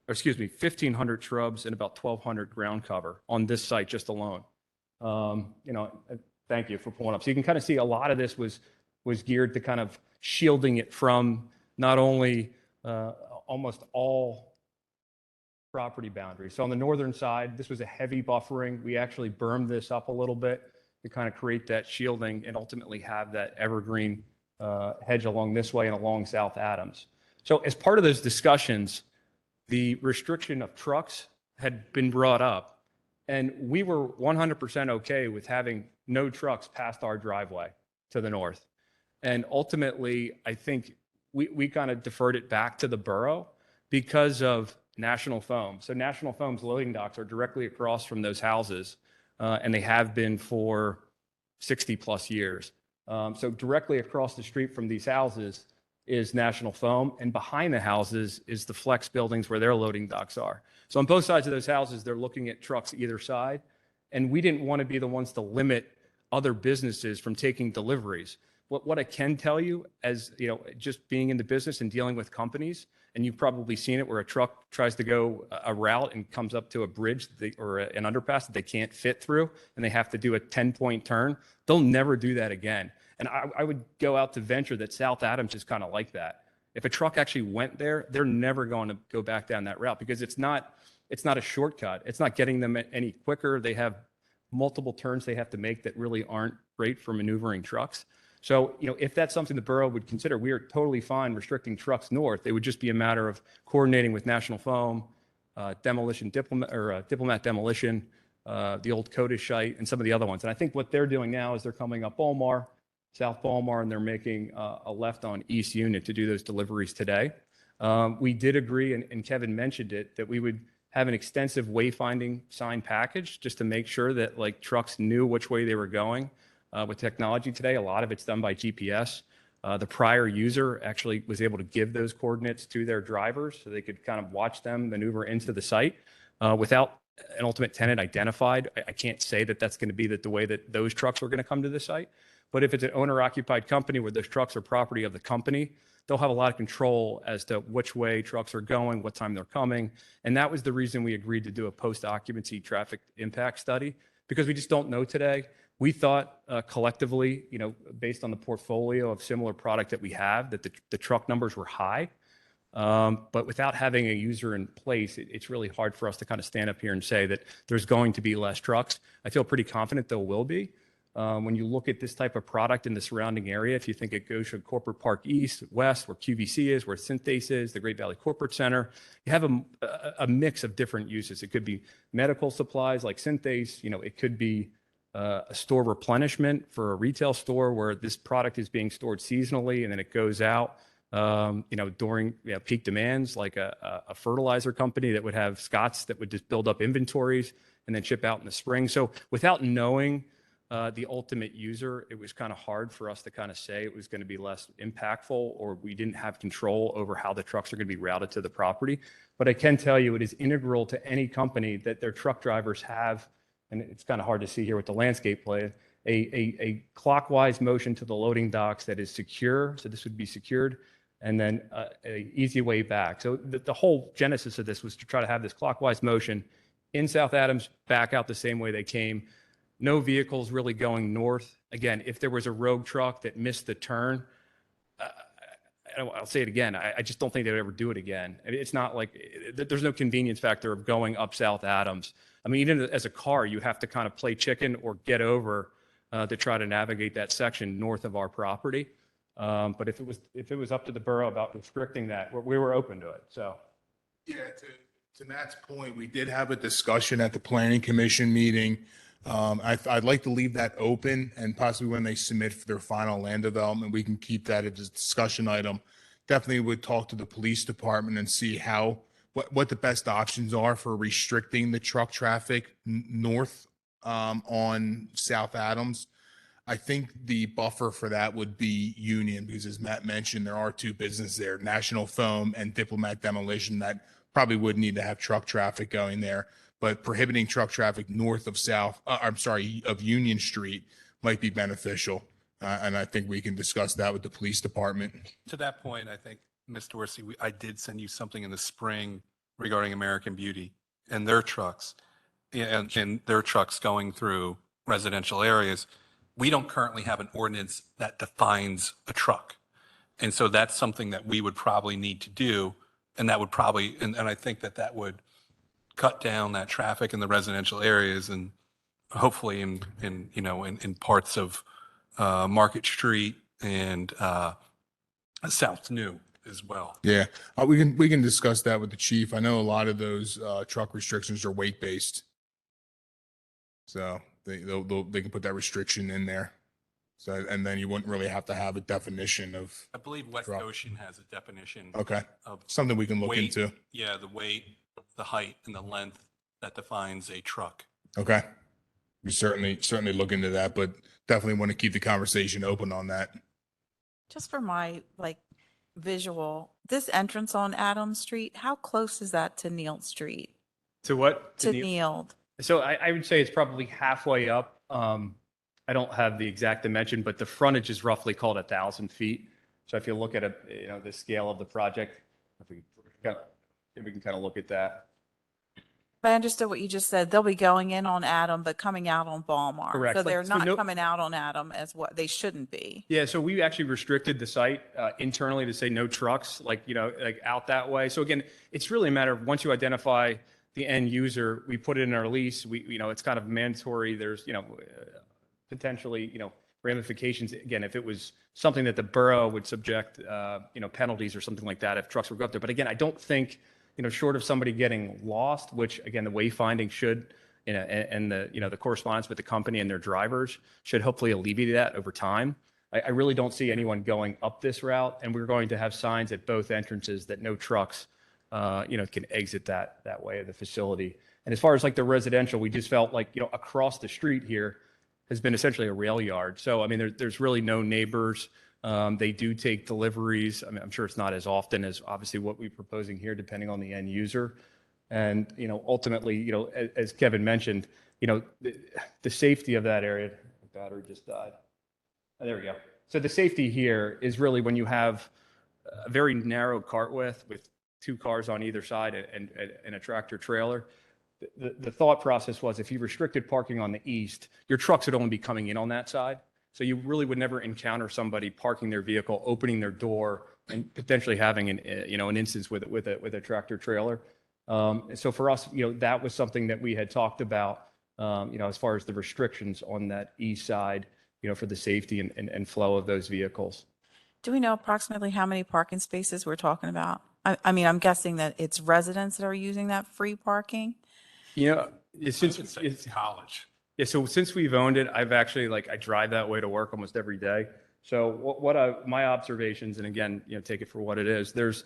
or excuse me, 1,500 shrubs and about 1,200 ground cover on this site just alone. Thank you for pulling up. So you can kind of see a lot of this was geared to kind of shielding it from not only almost all property boundaries. So on the northern side, this was a heavy buffering. We actually bermed this up a little bit to kind of create that shielding and ultimately have that evergreen hedge along this way and along South Adams. So as part of those discussions, the restriction of trucks had been brought up, and we were 100% okay with having no trucks past our driveway to the north. And ultimately, I think we kind of deferred it back to the borough because of National Foam. So National Foam's loading docks are directly across from those houses, and they have been for 60 plus years. So directly across the street from these houses is National Foam, and behind the houses is the Flex buildings where their loading docks are. So on both sides of those houses, they're looking at trucks either side, and we didn't want to be the ones to limit other businesses from taking deliveries. What I can tell you, as just being in the business and dealing with companies, and you've probably seen it where a truck tries to go a route and comes up to a bridge or an underpass that they can't fit through, and they have to do a 10-point turn. They'll never do that again. And I would go out to venture that South Adams is kind of like that. If a truck actually went there, they're never going to go back down that route because it's not a shortcut. It's not getting them any quicker. They have multiple turns they have to make that really aren't great for maneuvering trucks. So, if that's something the borough would consider, we are totally fine restricting trucks north. It would just be a matter of coordinating with National Foam, Diplomat Demolition, the old Codish site, and some of the other ones. And I think what they're doing now is they're coming up South Balmar, and they're making a left on East Unit to do those deliveries today. We did agree, and Kevin mentioned it, that we would have an extensive wayfinding sign package just to make sure that trucks knew which way they were going. With technology today, a lot of it's done by GPS. The prior user actually was able to give those coordinates to their drivers so they could kind of watch them maneuver into the site without an ultimate tenant identified. I can't say that that's going to be the way that those trucks are going to come to the site. But if it's an owner-occupied company where those trucks are property of the company, they'll have a lot of control as to which way trucks are going, what time they're coming. And that was the reason we agreed to do a post-occupancy traffic impact study, because we just don't know today. We thought collectively, based on the portfolio of similar product that we have, that the truck numbers were high. But without having a user in place, it's really hard for us to kind of stand up here and say that there's going to be less trucks. I feel pretty confident there will be. When you look at this type of product in the surrounding area, if you think it goes from Corporate Park East, West, where QVC is, where Synthase is, the Great Valley Corporate Center, you have a mix of different uses. It could be medical supplies like Synthase. It could be a store replenishment for a retail store where this product is being stored seasonally and then it goes out, during peak demands, like a fertilizer company that would have Scott's that would just build up inventories and then ship out in the spring. So without knowing the ultimate user, it was kind of hard for us to kind of say it was going to be less impactful, or we didn't have control over how the trucks are going to be routed to the property. But I can tell you it is integral to any company that their truck drivers have, and it's kind of hard to see here with the landscape play, a clockwise motion to the loading docks that is secure. So this would be secured, and then a easy way back. So the whole genesis of this was to try to have this clockwise motion in South Adams, back out the same way they came. No vehicles really going north. Again, if there was a rogue truck that missed the turn, I'll say it again, I just don't think they would ever do it again. It's not like there's no convenience factor of going up South Adams. I mean, even as a car, you have to kind of play chicken or get over to try to navigate that section north of our property. But if it was up to the borough about restricting that, we were open to it. So, yeah, to Matt's point, we did have a discussion at the Planning Commission meeting I'd like to leave that open, and possibly when they submit for their final land development, we can keep that as a discussion item. Definitely would talk to the police department and see what the best options are for restricting the truck traffic north on South Adams. I think the buffer for that would be Union, because as Matt mentioned, there are two businesses there, National Foam and Diplomat Demolition, that probably would need to have truck traffic going there. But prohibiting truck traffic north of of Union Street might be beneficial. And I think we can discuss that with the police department. To that point, I think, Ms. Dorsey, I did send you something in the spring regarding American Beauty and their trucks and their trucks going through residential areas. We don't currently have an ordinance that defines a truck. And so that's something that we would probably need to do. And that would probably, and I think that would cut down that traffic in the residential areas, and hopefully in parts of Market Street and South New as well. Yeah, we can discuss that with the chief. I know a lot of those truck restrictions are weight based, so they can put that restriction in there. So, and then you wouldn't really have to have a definition of. I believe West Truck. Ocean has a definition Okay, of something we can look weight. into. Yeah, the weight, the height, and the length that defines a truck. Okay, we certainly look into that, but definitely want to keep the conversation open on that. Just for my visual, this entrance on Adams Street, how close is that to Neal Street? To what? To Neil? Neal. So I would say it's probably halfway up. I don't have the exact dimension, but the frontage is roughly called 1,000 feet. So if you look at the scale of the project, if we can kind of look at that. I understood what you just said. They'll be going in on Adam, but coming out on Ballmar. Correct. So Like, they're so not no- coming out on Adam as what they shouldn't be. Yeah, so we actually restricted the site internally to say no trucks, out that way. So again, it's really a matter of once you identify the end user, we put it in our lease. It's kind of mandatory. There's, potentially, ramifications. Again, if it was something that the borough would subject, penalties or something like that if trucks were go up there. But again, I don't think, short of somebody getting lost, which again, the wayfinding should, and the correspondence with the company and their drivers should hopefully alleviate that over time. I really don't see anyone going up this route, and we're going to have signs at both entrances that no trucks, can exit that way of the facility. And as far as the residential, we just felt across the street here has been essentially a rail yard. So, I mean, there's really no neighbors. They do take deliveries. I mean, I'm sure it's not as often as obviously what we're proposing here, depending on the end user. And, ultimately, as Kevin mentioned, the safety of that area, the battery just died. Oh, there we go. So the safety here is really when you have a very narrow cart width with two cars on either side and a tractor trailer. The thought process was if you restricted parking on the east, your trucks would only be coming in on that side. So you really would never encounter somebody parking their vehicle, opening their door, and potentially having an instance with a tractor trailer. So for us, that was something that we had talked about, as far as the restrictions on that east side, for the safety and flow of those vehicles. Do we know approximately how many parking spaces we're talking about? I mean, I'm guessing that it's residents that are using that free parking. Since It's college. Yeah, so since we've owned it, I've actually I drive that way to work almost every day. So my observations, and again, take it for what it is. There's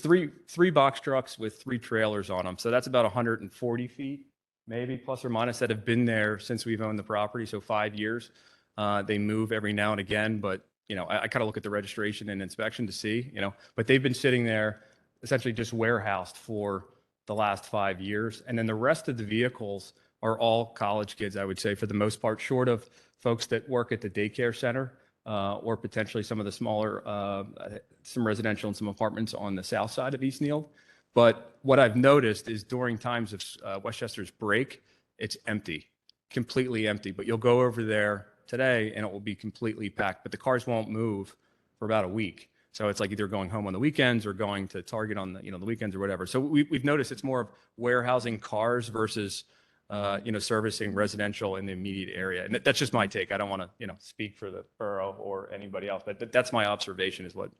three box trucks with 3 trailers on them. So that's about 140 feet, maybe plus or minus, that have been there since we've owned the property. So 5 years. They move every now and again, but I kind of look at the registration and inspection to see, but they've been sitting there essentially just warehoused for the last 5 years. And then the rest of the vehicles are all college kids, I would say, for the most part, short of folks that work at the daycare center or potentially some of the smaller, some residential and some apartments on the south side of East Neal. But what I've noticed is during times of Westchester's break, it's empty, completely empty. But you'll go over there today and it will be completely packed, but the cars won't move for about a week. So it's either going home on the weekends or going to Target on the weekends or whatever. So we've noticed it's more of warehousing cars versus servicing residential in the immediate area. And that's just my take. I don't want to speak for the borough or anybody else, but that's my observation is what.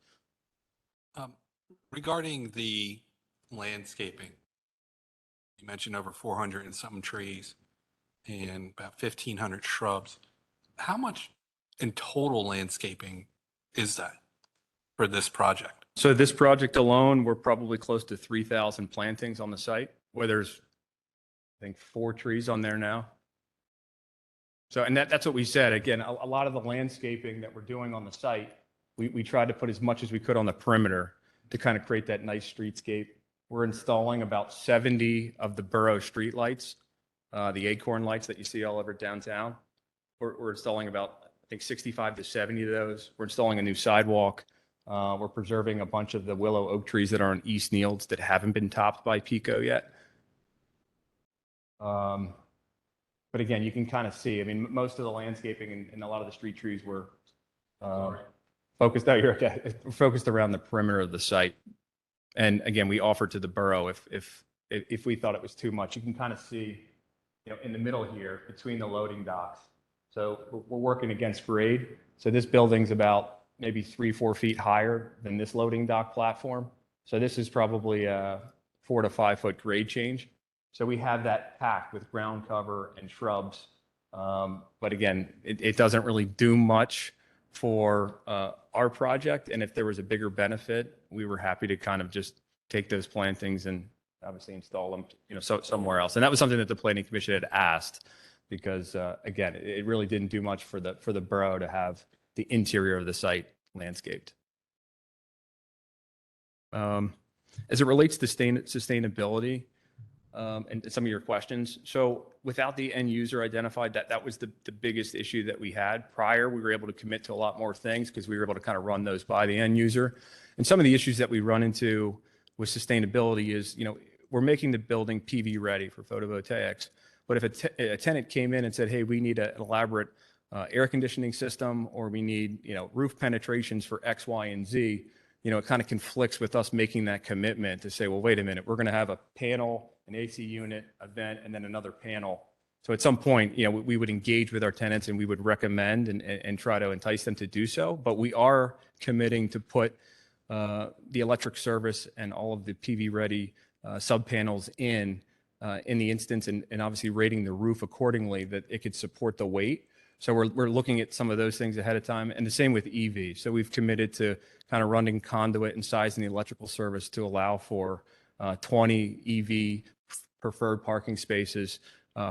Regarding the landscaping, you mentioned over 400 and something trees. and about 1,500 shrubs. How much in total landscaping is that for this project? So this project alone, we're probably close to 3,000 plantings on the site, where there's, I think, 4 trees on there now. So, and that's what we said. Again, a lot of the landscaping that we're doing on the site, we tried to put as much as we could on the perimeter to kind of create that nice streetscape. We're installing about 70 of the borough street lights, the acorn lights that you see all over downtown. We're installing about, I think, 65 to 70 of those. We're installing a new sidewalk. We're preserving a bunch of the willow oak trees that are on East Nields that haven't been topped by Pico yet. But again, you can kind of see, I mean, most of the landscaping and a lot of the street trees were focused out here, okay, focused around the perimeter of the site. And again, we offered to the borough if we thought it was too much. You can kind of see, you know, in the middle here between the loading docks. So we're working against grade. So this building's about maybe 3-4 feet higher than this loading dock platform. So this is probably a 4 to 5 foot grade change. So we have that packed with ground cover and shrubs. But again, it doesn't really do much for our project. And if there was a bigger benefit, we were happy to kind of just take those plantings and obviously install them, you know, somewhere else. And that was something that the planning commission had asked because again, it really didn't do much for the borough to have the interior of the site landscaped. As it relates to sustainability, and some of your questions. So without the end user identified, that was the biggest issue that we had. Prior, we were able to commit to a lot more things because we were able to kind of run those by the end user. And some of the issues that we run into with sustainability is, you know, we're making the building PV ready for photovoltaics. But if a tenant came in and said, hey, we need an elaborate air conditioning system, or we need, you know, roof penetrations for X, Y, and Z, you know, it kind of conflicts with us making that commitment to say, well, wait a minute, we're going to have a panel, an AC unit, a vent, and then another panel. So at some point, you know, we would engage with our tenants and we would recommend and try to entice them to do so. But we are committing to put the electric service and all of the PV ready sub panels in the instance, and obviously rating the roof accordingly that it could support the weight. So we're looking at some of those things ahead of time, and the same with EV. So we've committed to kind of running conduit and sizing the electrical service to allow for 20 EV preferred parking spaces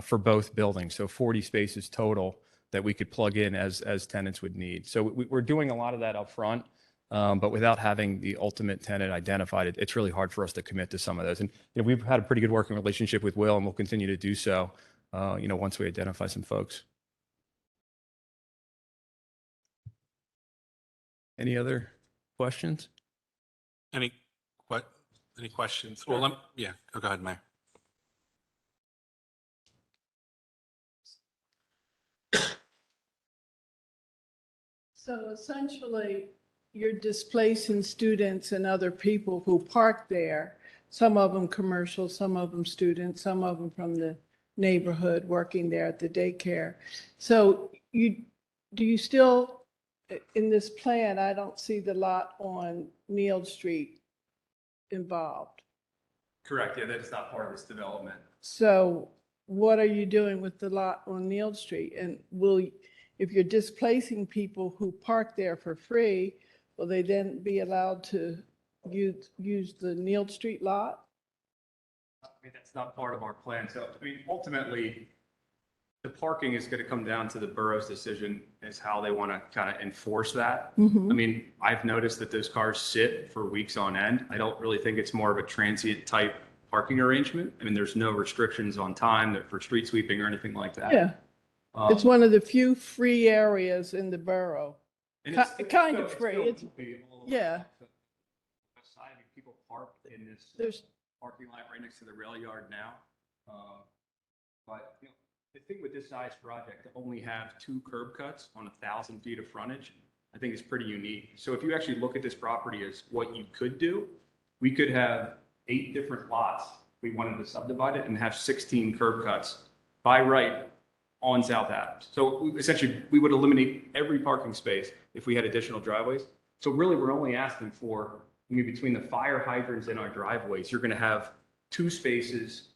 for both buildings. So 40 spaces total that we could plug in as tenants would need. So we're doing a lot of that up front, but without having the ultimate tenant identified, it's really hard for us to commit to some of those. And you know, we've had a pretty good working relationship with Will, and we'll continue to do so, you know, once we identify some folks. Any other questions? Any questions? Well, yeah, go ahead, Mayor. So essentially, you're displacing students and other people who park there, some of them commercial, some of them students, some of them from the neighborhood working there at the daycare. So do you still, in this plan, I don't see the lot on Neal Street involved. Correct. Yeah, that's not part of this development. So what are you doing with the lot on Neal Street? And if you're displacing people who park there for free, will they then be allowed to use the Neal Street lot? I mean, that's not part of our plan. So, I mean, ultimately, the parking is going to come down to the borough's decision as how they want to kind of enforce that. I mean, I've noticed that those cars sit for weeks on end. I don't really think it's more of a transient type parking arrangement. I mean, there's no restrictions on time for street sweeping or anything like that. Yeah, it's one of the few free areas in the borough. And kind of it's free. still It's, open. yeah. Aside, people park in this There's, parking lot right next to the rail yard now. But you know, the thing with this size project, to only have 2 curb cuts on 1,000 feet of frontage, I think is pretty unique. So if you actually look at this property as what you could do, we could have 8 different lots. We wanted to subdivide it and have 16 curb cuts by right on South Adams. So essentially, we would eliminate every parking space if we had additional driveways. So really, we're only asking for, I mean, between the fire hydrants and our driveways, you're going to have 2 spaces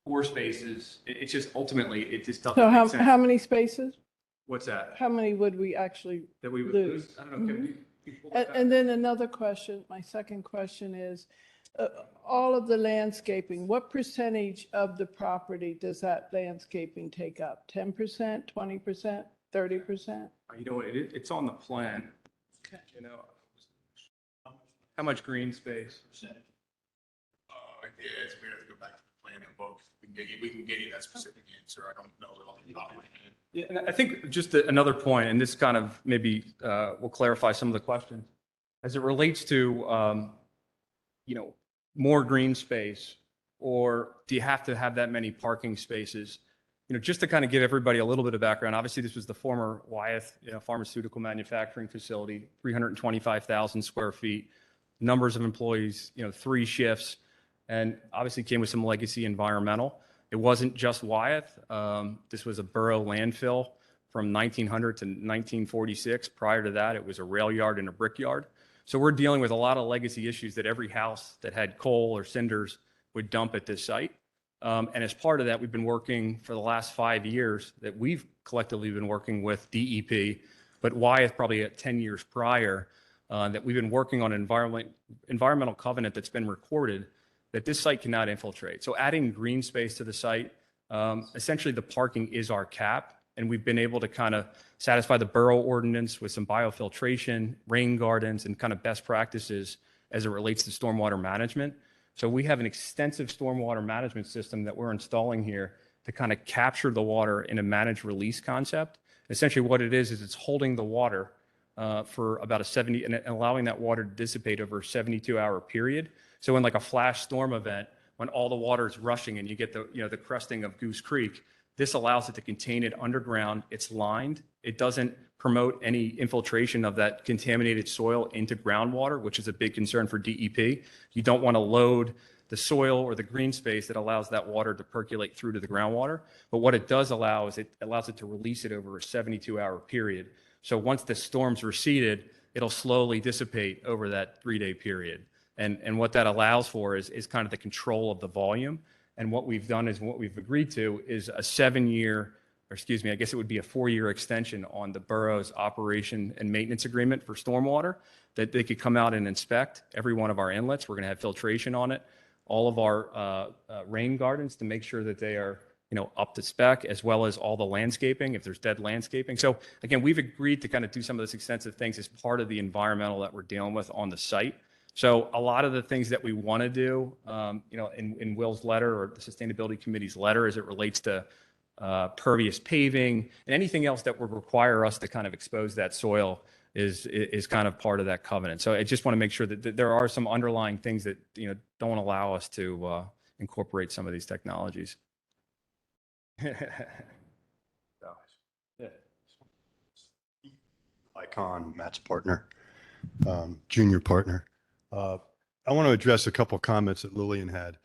4 spaces. It's just ultimately, it just doesn't So make sense. how many spaces? What's that? How many would we actually That we would lose? lose? I don't know. Can we pull that And, back? and then another question, my second question is, all of the landscaping, what percentage of the property does that landscaping take up? 10%, 20%, 30%? You know what, it's on the plan. Okay. You know, how much green space? Yeah, it's weird to go back to the plan and book. We can get you that specific answer. I don't know it off the top of my head. Yeah, and I think just another point, and this kind of maybe will clarify some of the questions. As it relates to, more green space, or do you have to have that many parking spaces? Just to kind of give everybody a little bit of background, obviously this was the former Wyeth, pharmaceutical manufacturing facility, 325,000 square feet, numbers of employees, 3 shifts, and obviously came with some legacy environmental. It wasn't just Wyeth. This was a borough landfill from 1900 to 1946. Prior to that, it was a rail yard and a brick yard. So we're dealing with a lot of legacy issues that every house that had coal or cinders would dump at this site. And as part of that, we've been working for the last 5 years that we've collectively been working with DEP, but Wyeth probably at 10 years prior, that we've been working on an environmental covenant that's been recorded that this site cannot infiltrate. So adding green space to the site, essentially the parking is our cap. And we've been able to kind of satisfy the borough ordinance with some biofiltration, rain gardens, and kind of best practices as it relates to stormwater management. So we have an extensive stormwater management system that we're installing here to kind of capture the water in a managed release concept. Essentially what it is it's holding the water for about a 70 and allowing that water to dissipate over a 72-hour period. So in like a flash storm event, when all the water is rushing and you get the cresting of Goose Creek, this allows it to contain it underground. It's lined. It doesn't promote any infiltration of that contaminated soil into groundwater, which is a big concern for DEP. You don't want to load the soil or the green space that allows that water to percolate through to the groundwater. But what it does allow is it allows it to release it over a 72-hour period. So once the storm's receded, it'll slowly dissipate over that 3-day period. And what that allows for is kind of the control of the volume. And what we've done is what we've agreed to is a 7-year, or excuse me, I guess it would be a 4-year extension on the borough's operation and maintenance agreement for stormwater, that they could come out and inspect every one of our inlets. We're going to have filtration on it, all of our rain gardens to make sure that they are up to spec, as well as all the landscaping, if there's dead landscaping. So again, we've agreed to kind of do some of those extensive things as part of the environmental that we're dealing with on the site. So a lot of the things that we want to do, in Will's letter or the Sustainability Committee's letter as it relates to pervious paving and anything else that would require us to kind of expose that soil is kind of part of that covenant. So I just want to make sure that there are some underlying things that, don't allow us to incorporate some of these technologies. Icon, Matt's partner, junior partner. I want to address a couple of comments that Lillian had.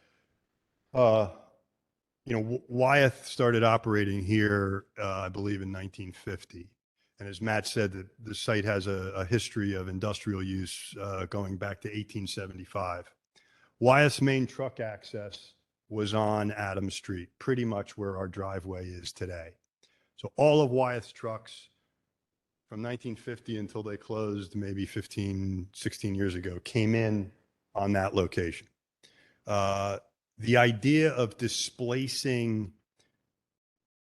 Wyeth started operating here, I believe, in 1950. And as Matt said, the site has a history of industrial use going back to 1875. Wyeth's main truck access was on Adams Street, pretty much where our driveway is today. So all of Wyeth's trucks from 1950 until they closed maybe 15, 16 years ago came in on that location. The idea of displacing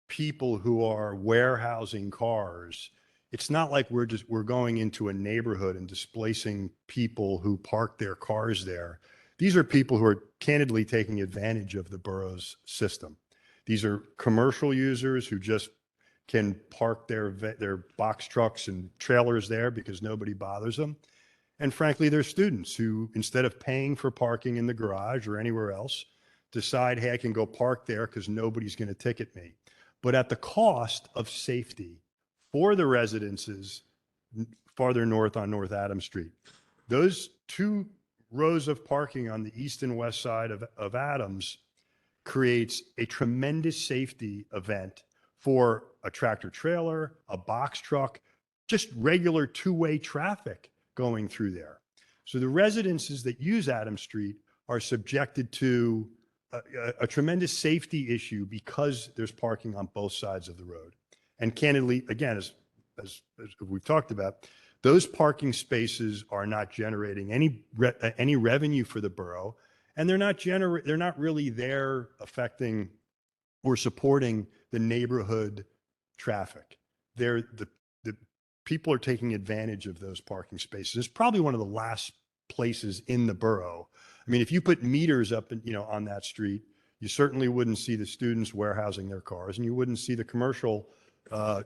people who are warehousing cars, it's not like we're going into a neighborhood and displacing people who park their cars there. These are people who are candidly taking advantage of the borough's system. These are commercial users who just can park their box trucks and trailers there because nobody bothers them. And frankly, there's students who, instead of paying for parking in the garage or anywhere else, decide, hey, I can go park there because nobody's going to ticket me. But at the cost of safety for the residences farther north on North Adams Street. Those 2 rows of parking on the east and west side of Adams creates a tremendous safety event for a tractor trailer, a box truck, just regular 2-way traffic going through there. So the residences that use Adams Street are subjected to a tremendous safety issue because there's parking on both sides of the road. And candidly, again, as we've talked about, those parking spaces are not generating any revenue for the borough, and they're not really there affecting or supporting the neighborhood traffic. The people are taking advantage of those parking spaces. It's probably one of the last places in the borough. I mean, if you put meters up, on that street, you certainly wouldn't see the students warehousing their cars, and you wouldn't see the commercial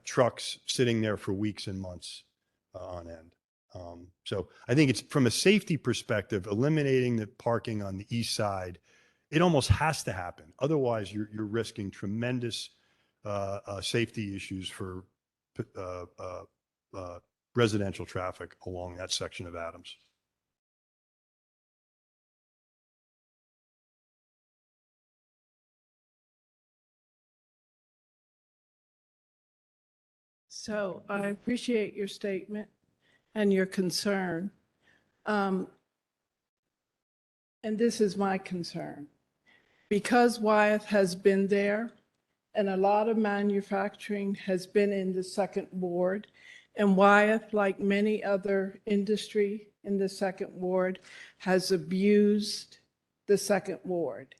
trucks sitting there for weeks and months on end. So I think it's from a safety perspective, eliminating the parking on the east side, it almost has to happen. Otherwise, you're risking tremendous safety issues for residential traffic along that section of Adams. So I appreciate your statement and your concern. And this is my concern. Because Wyeth has been there and a lot of manufacturing has been in the second ward, and Wyeth, like many other industry in the second ward, has abused the second ward.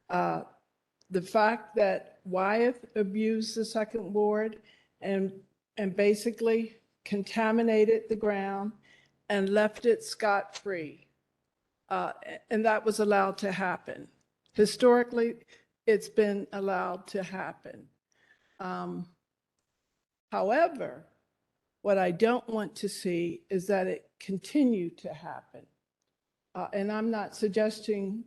The fact that Wyeth abused the second ward and basically contaminated the ground and left it scot-free. And that was allowed to happen. Historically, it's been allowed to happen. However, what I don't want to see is that it continue to happen. And I'm not suggesting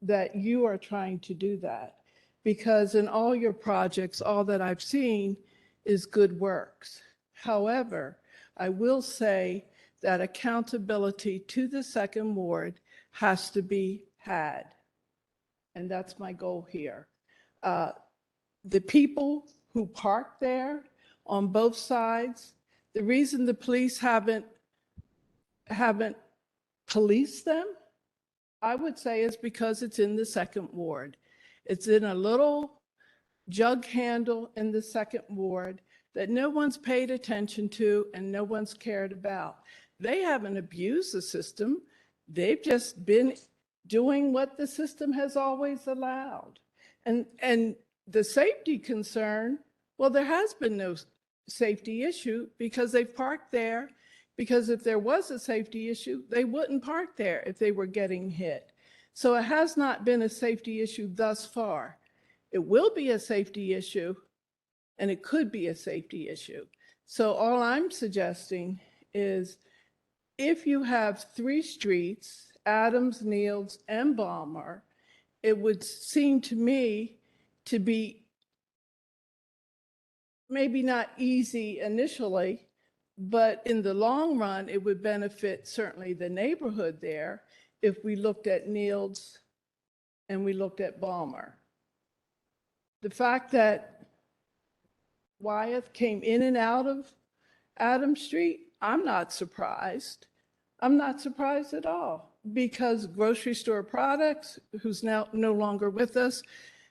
that you are trying to do that, because in all your projects, all that I've seen is good works. However, I will say that accountability to the second ward has to be had. And that's my goal here. The people who park there on both sides, the reason the police haven't policed them, I would say, is because it's in the second ward. It's in a little jug handle in the second ward that no one's paid attention to and no one's cared about. They haven't abused the system. They've just been doing what the system has always allowed. And the safety concern, well, there has been no safety issue because they've parked there, because if there was a safety issue, they wouldn't park there if they were getting hit. So it has not been a safety issue thus far. It will be a safety issue, and it could be a safety issue. So all I'm suggesting is if you have 3 streets, Adams, Niels, and Balmer, it would seem to me to be maybe not easy initially, but in the long run, it would benefit certainly the neighborhood there if we looked at Niels and we looked at Balmer. The fact that Wyeth came in and out of Adams Street, I'm not surprised. I'm not surprised at all, because Grocery Store Products, who's now no longer with us,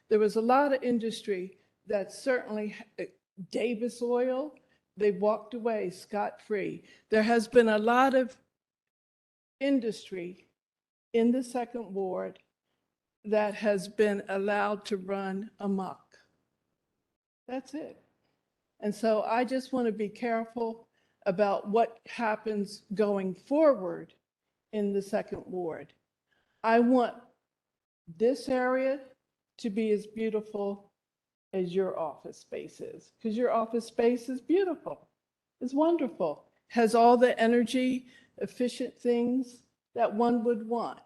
there was a lot of industry that certainly, Davis Oil, they walked away scot-free. There has been a lot of industry in the second ward that has been allowed to run amok. That's it. And so I just want to be careful about what happens going forward in the second ward. I want this area to be as beautiful as your office space is, because your office space is beautiful. It's wonderful. Has all the energy efficient things that one would want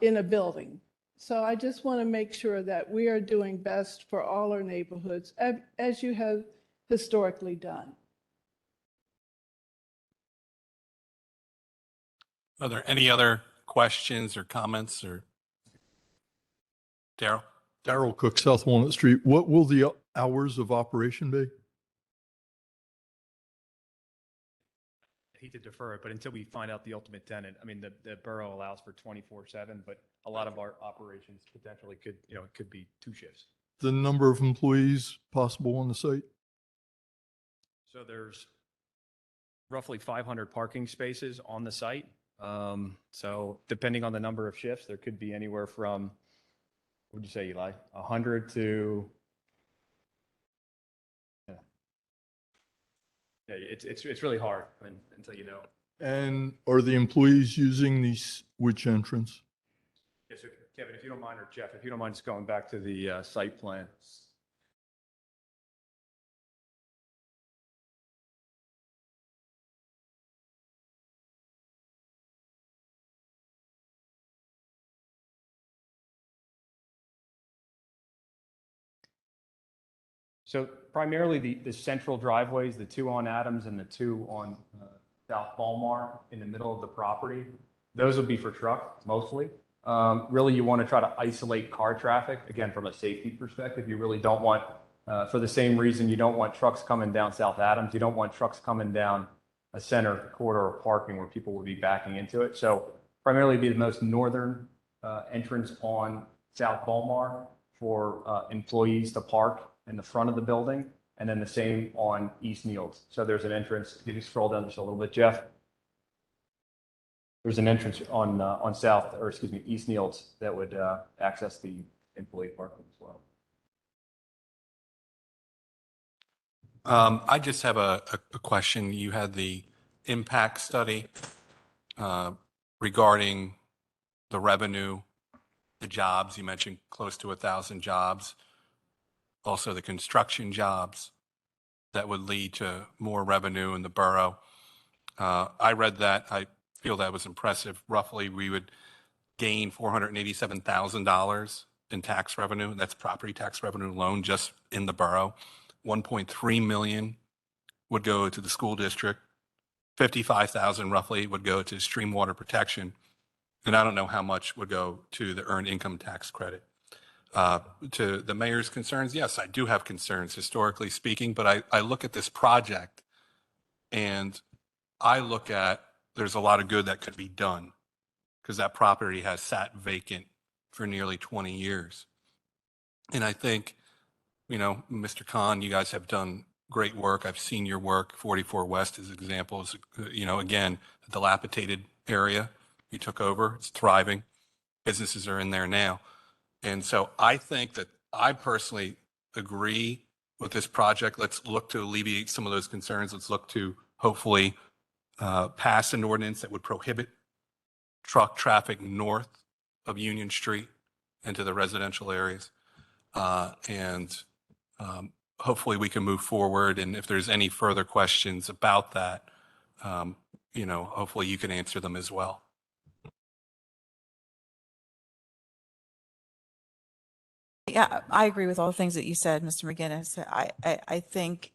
in a building. So I just want to make sure that we are doing best for all our neighborhoods, as you have historically done. Are there any other questions or comments, or Daryl? Darrell Cook, South Walnut Street. What will the hours of operation be? hate to defer it, but until we find out the ultimate tenant, I mean, the borough allows for 24/7, but a lot of our operations potentially could, you know, it could be 2 shifts. The number of employees possible on the site? So there's roughly 500 parking spaces on the site. So depending on the number of shifts, there could be anywhere from, what would you say, Eli? 100 to, yeah. Yeah, it's really hard until you know. And are the employees using which entrance? Yes, so Kevin, if you don't mind, or Jeff, if you don't mind just going back to the site plan. So primarily the central driveways, the 2 on Adams and the 2 on South Balmar in the middle of the property, those would be for truck mostly. Really, you want to try to isolate car traffic, again, from a safety perspective. You really don't want, for the same reason you don't want trucks coming down South Adams, you don't want trucks coming down a center corridor of parking where people would be backing into it. So primarily be the most northern entrance on South Balmar for employees to park in the front of the building, and then the same on East Nields. So there's an entrance, if you scroll down just a little bit, Jeff. There's an entrance on South, or excuse me, East Nields that would access the employee parking as well. I just have a question. You had the impact study regarding the revenue, the jobs. You mentioned close to 1,000 jobs. Also the construction jobs that would lead to more revenue in the borough. I read that. I feel that was impressive. Roughly, we would gain $487,000 in tax revenue. That's property tax revenue alone just in the borough. 1.3 million would go to the school district. 55,000 roughly would go to stream water protection. And I don't know how much would go to the earned income tax credit. To the mayor's concerns, yes, I do have concerns historically speaking, but I look at this project and I look at there's a lot of good that could be done because that property has sat vacant for nearly 20 years. And I think, you know, Mr. Khan, you guys have done great work. I've seen your work. 44 West is examples, you know, again, a dilapidated area you took over. It's thriving. Businesses are in there now. And so I think that I personally agree with this project. Let's look to alleviate some of those concerns. Let's look to hopefully pass an ordinance that would prohibit truck traffic north of Union Street into the residential areas. And hopefully we can move forward. And if there's any further questions about that, you know, hopefully you can answer them as well. Yeah, I agree with all the things that you said, Mr. McGinnis. I think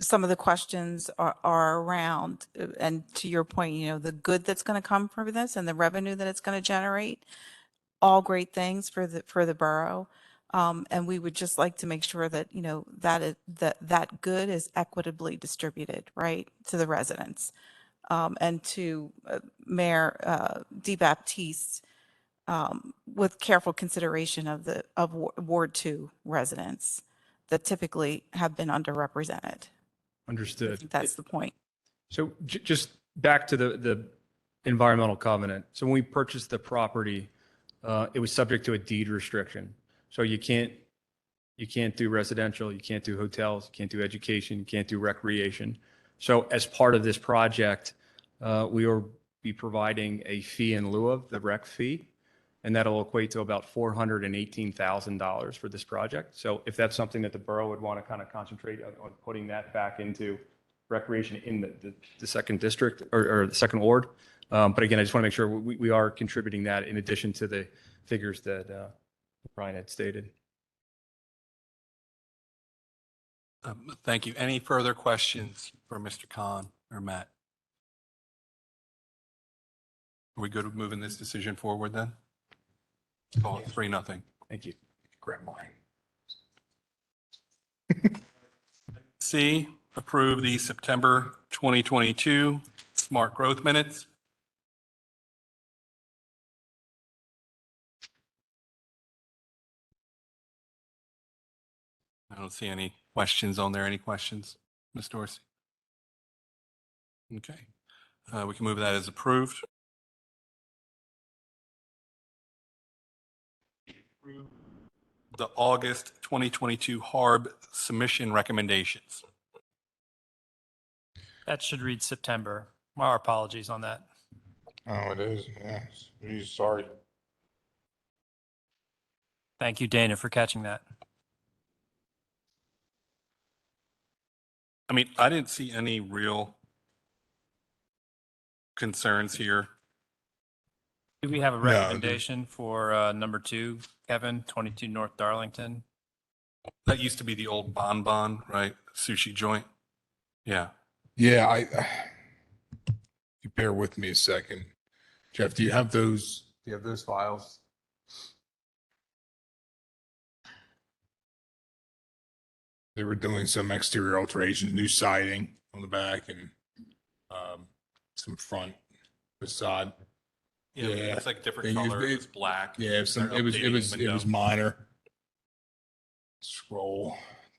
some of the questions are around, and to your point, you know, the good that's going to come from this and the revenue that it's going to generate, all great things for the borough. And we would just like to make sure that, you know, that good is equitably distributed, right, to the residents. And to Mayor DeBaptiste, with careful consideration of Ward 2 residents that typically have been underrepresented. I Understood. think that's the point. So just back to the environmental covenant. So when we purchased the property, it was subject to a deed restriction. So you can't do residential, you can't do hotels, you can't do education, you can't do recreation. So as part of this project, we will be providing a fee in lieu of the rec fee, and that'll equate to about $418,000 for this project. So if that's something that the borough would want to kind of concentrate on putting that back into recreation in the second district or the second ward. But again, I just want to make sure we are contributing that in addition to the figures that Brian had stated. Thank you. Any further questions for Mr. Khan or Matt? Are we good with moving this decision forward then? Call it 3-0. Thank you. Grab mine. C, approve the September 2022 smart growth minutes. I don't see any questions on there. Any questions, Ms. Dorsey? Okay, we can move that as approved. The August 2022 HARB submission recommendations. That should read September. Our apologies on that. Oh, it is. Yes. Geez, sorry. Thank you, Dana, for catching that. I mean, I didn't see any real concerns here. Do we have a No, recommendation for number 2, Kevin, 22 North Darlington? That used to be the old Bon Bon, right? Sushi joint. Yeah. Yeah, you bear with me a second. Jeff, do you have those files? They were doing some exterior alterations, new siding on the back and some front facade. Yeah, Yeah. it's like a different They used color. it- It was black. Yeah, some, They're it updating the was window. minor. Scroll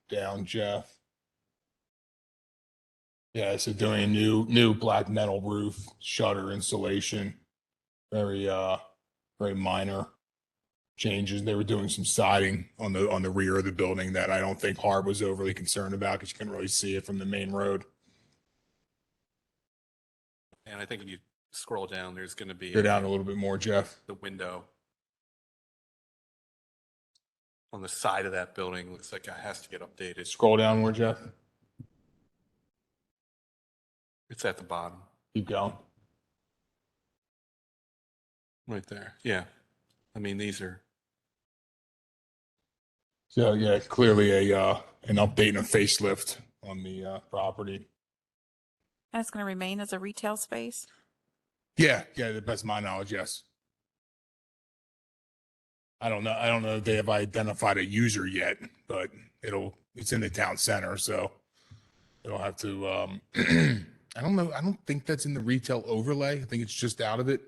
down, Jeff. Yeah, so doing a new black metal roof, shutter installation. Very very minor changes. They were doing some siding on the rear of the building that I don't think Harb was overly concerned about because you can really see it from the main road. And I think if you scroll down, there's going to be Go down a little bit more, Jeff. the window on the side of that building. Looks like it has to get updated. Scroll down more, Jeff. It's at the bottom, Keep going. right there. Yeah. I mean, these are, So yeah, clearly an update and a facelift on the property. And it's going to remain as a retail space? Yeah, to the best of my knowledge, yes. I don't know if they have identified a user yet, but it's in the town center, so it'll have to I don't know. I don't think that's in the retail overlay. I think it's just out of it.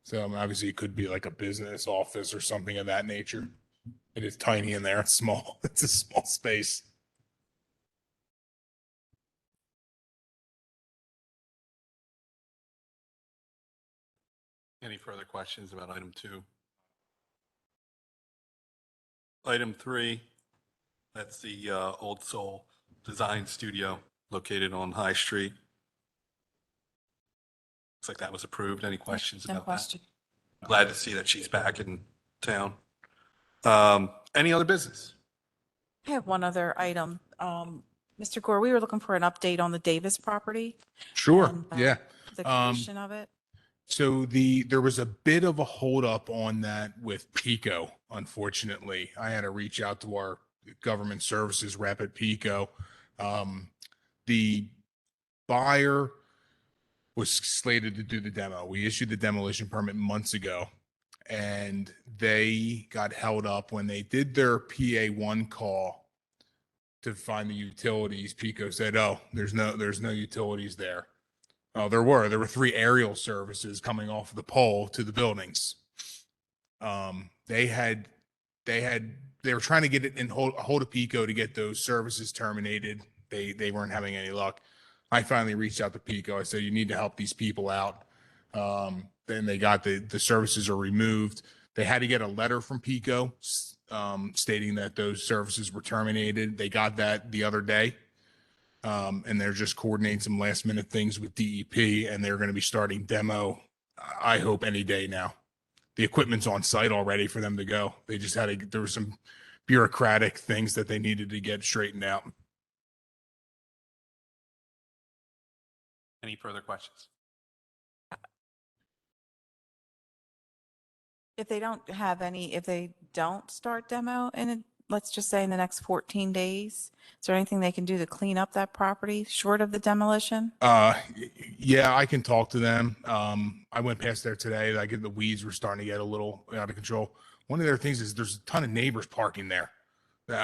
So obviously it could be like a business office or something of that nature. It is tiny in there. It's small. It's a small space. any further questions about item 2? Item 3, that's the Old Soul Design Studio located on High Street. Looks like that was approved. Any questions No about that? question. Glad to see that she's back in town. Any other business? I have one other item. Mr. Gore, we were looking for an update on the Davis property. Sure. and, Yeah. The Um, condition of it. So there was a bit of a holdup on that with Pico, unfortunately. I had to reach out to our government services rep at Pico. The buyer was slated to do the demo. We issued the demolition permit months ago, and they got held up when they did their PA1 call to find the utilities. Pico said, "Oh, there's no utilities there." Oh, there were 3 aerial services coming off of the pole to the buildings. They were trying to get it in hold of Pico to get those services terminated. They weren't having any luck. I finally reached out to Pico. I said, "You need to help these people out." Then they got the services are removed. They had to get a letter from Pico stating that those services were terminated. They got that the other day. And they're just coordinating some last minute things with DEP, and they're going to be starting demo, I hope, any day now. The equipment's on site already for them to go. They just there were some bureaucratic things that they needed to get straightened out. Any further questions? If they don't start demo let's just say in the next 14 days, is there anything they can do to clean up that property short of the demolition? Yeah, I can talk to them. I went past there today. The weeds were starting to get a little out of control. One of their things is there's a ton of neighbors parking there. They're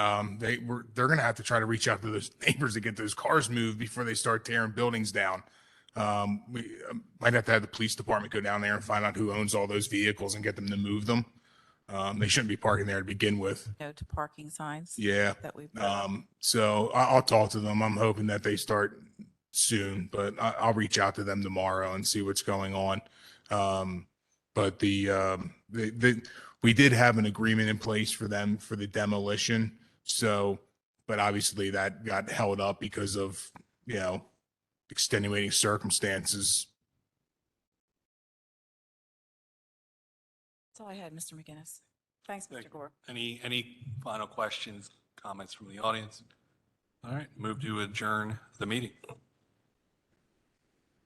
going to have to try to reach out to those neighbors to get those cars moved before they start tearing buildings down. We might have to have the police department go down there and find out who owns all those vehicles and get them to move them. They shouldn't be parking there to begin with. No to parking signs. Yeah. That we put up. So I'll talk to them. I'm hoping that they start soon, but I'll reach out to them tomorrow and see what's going on. But we did have an agreement in place for them for the demolition. So, but obviously that got held up because of, extenuating circumstances. That's all I had, Mr. McGinnis. Thanks, Thank Mr. you. Gore. Any final questions, comments from the audience? All right, move to adjourn the meeting.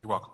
You're welcome.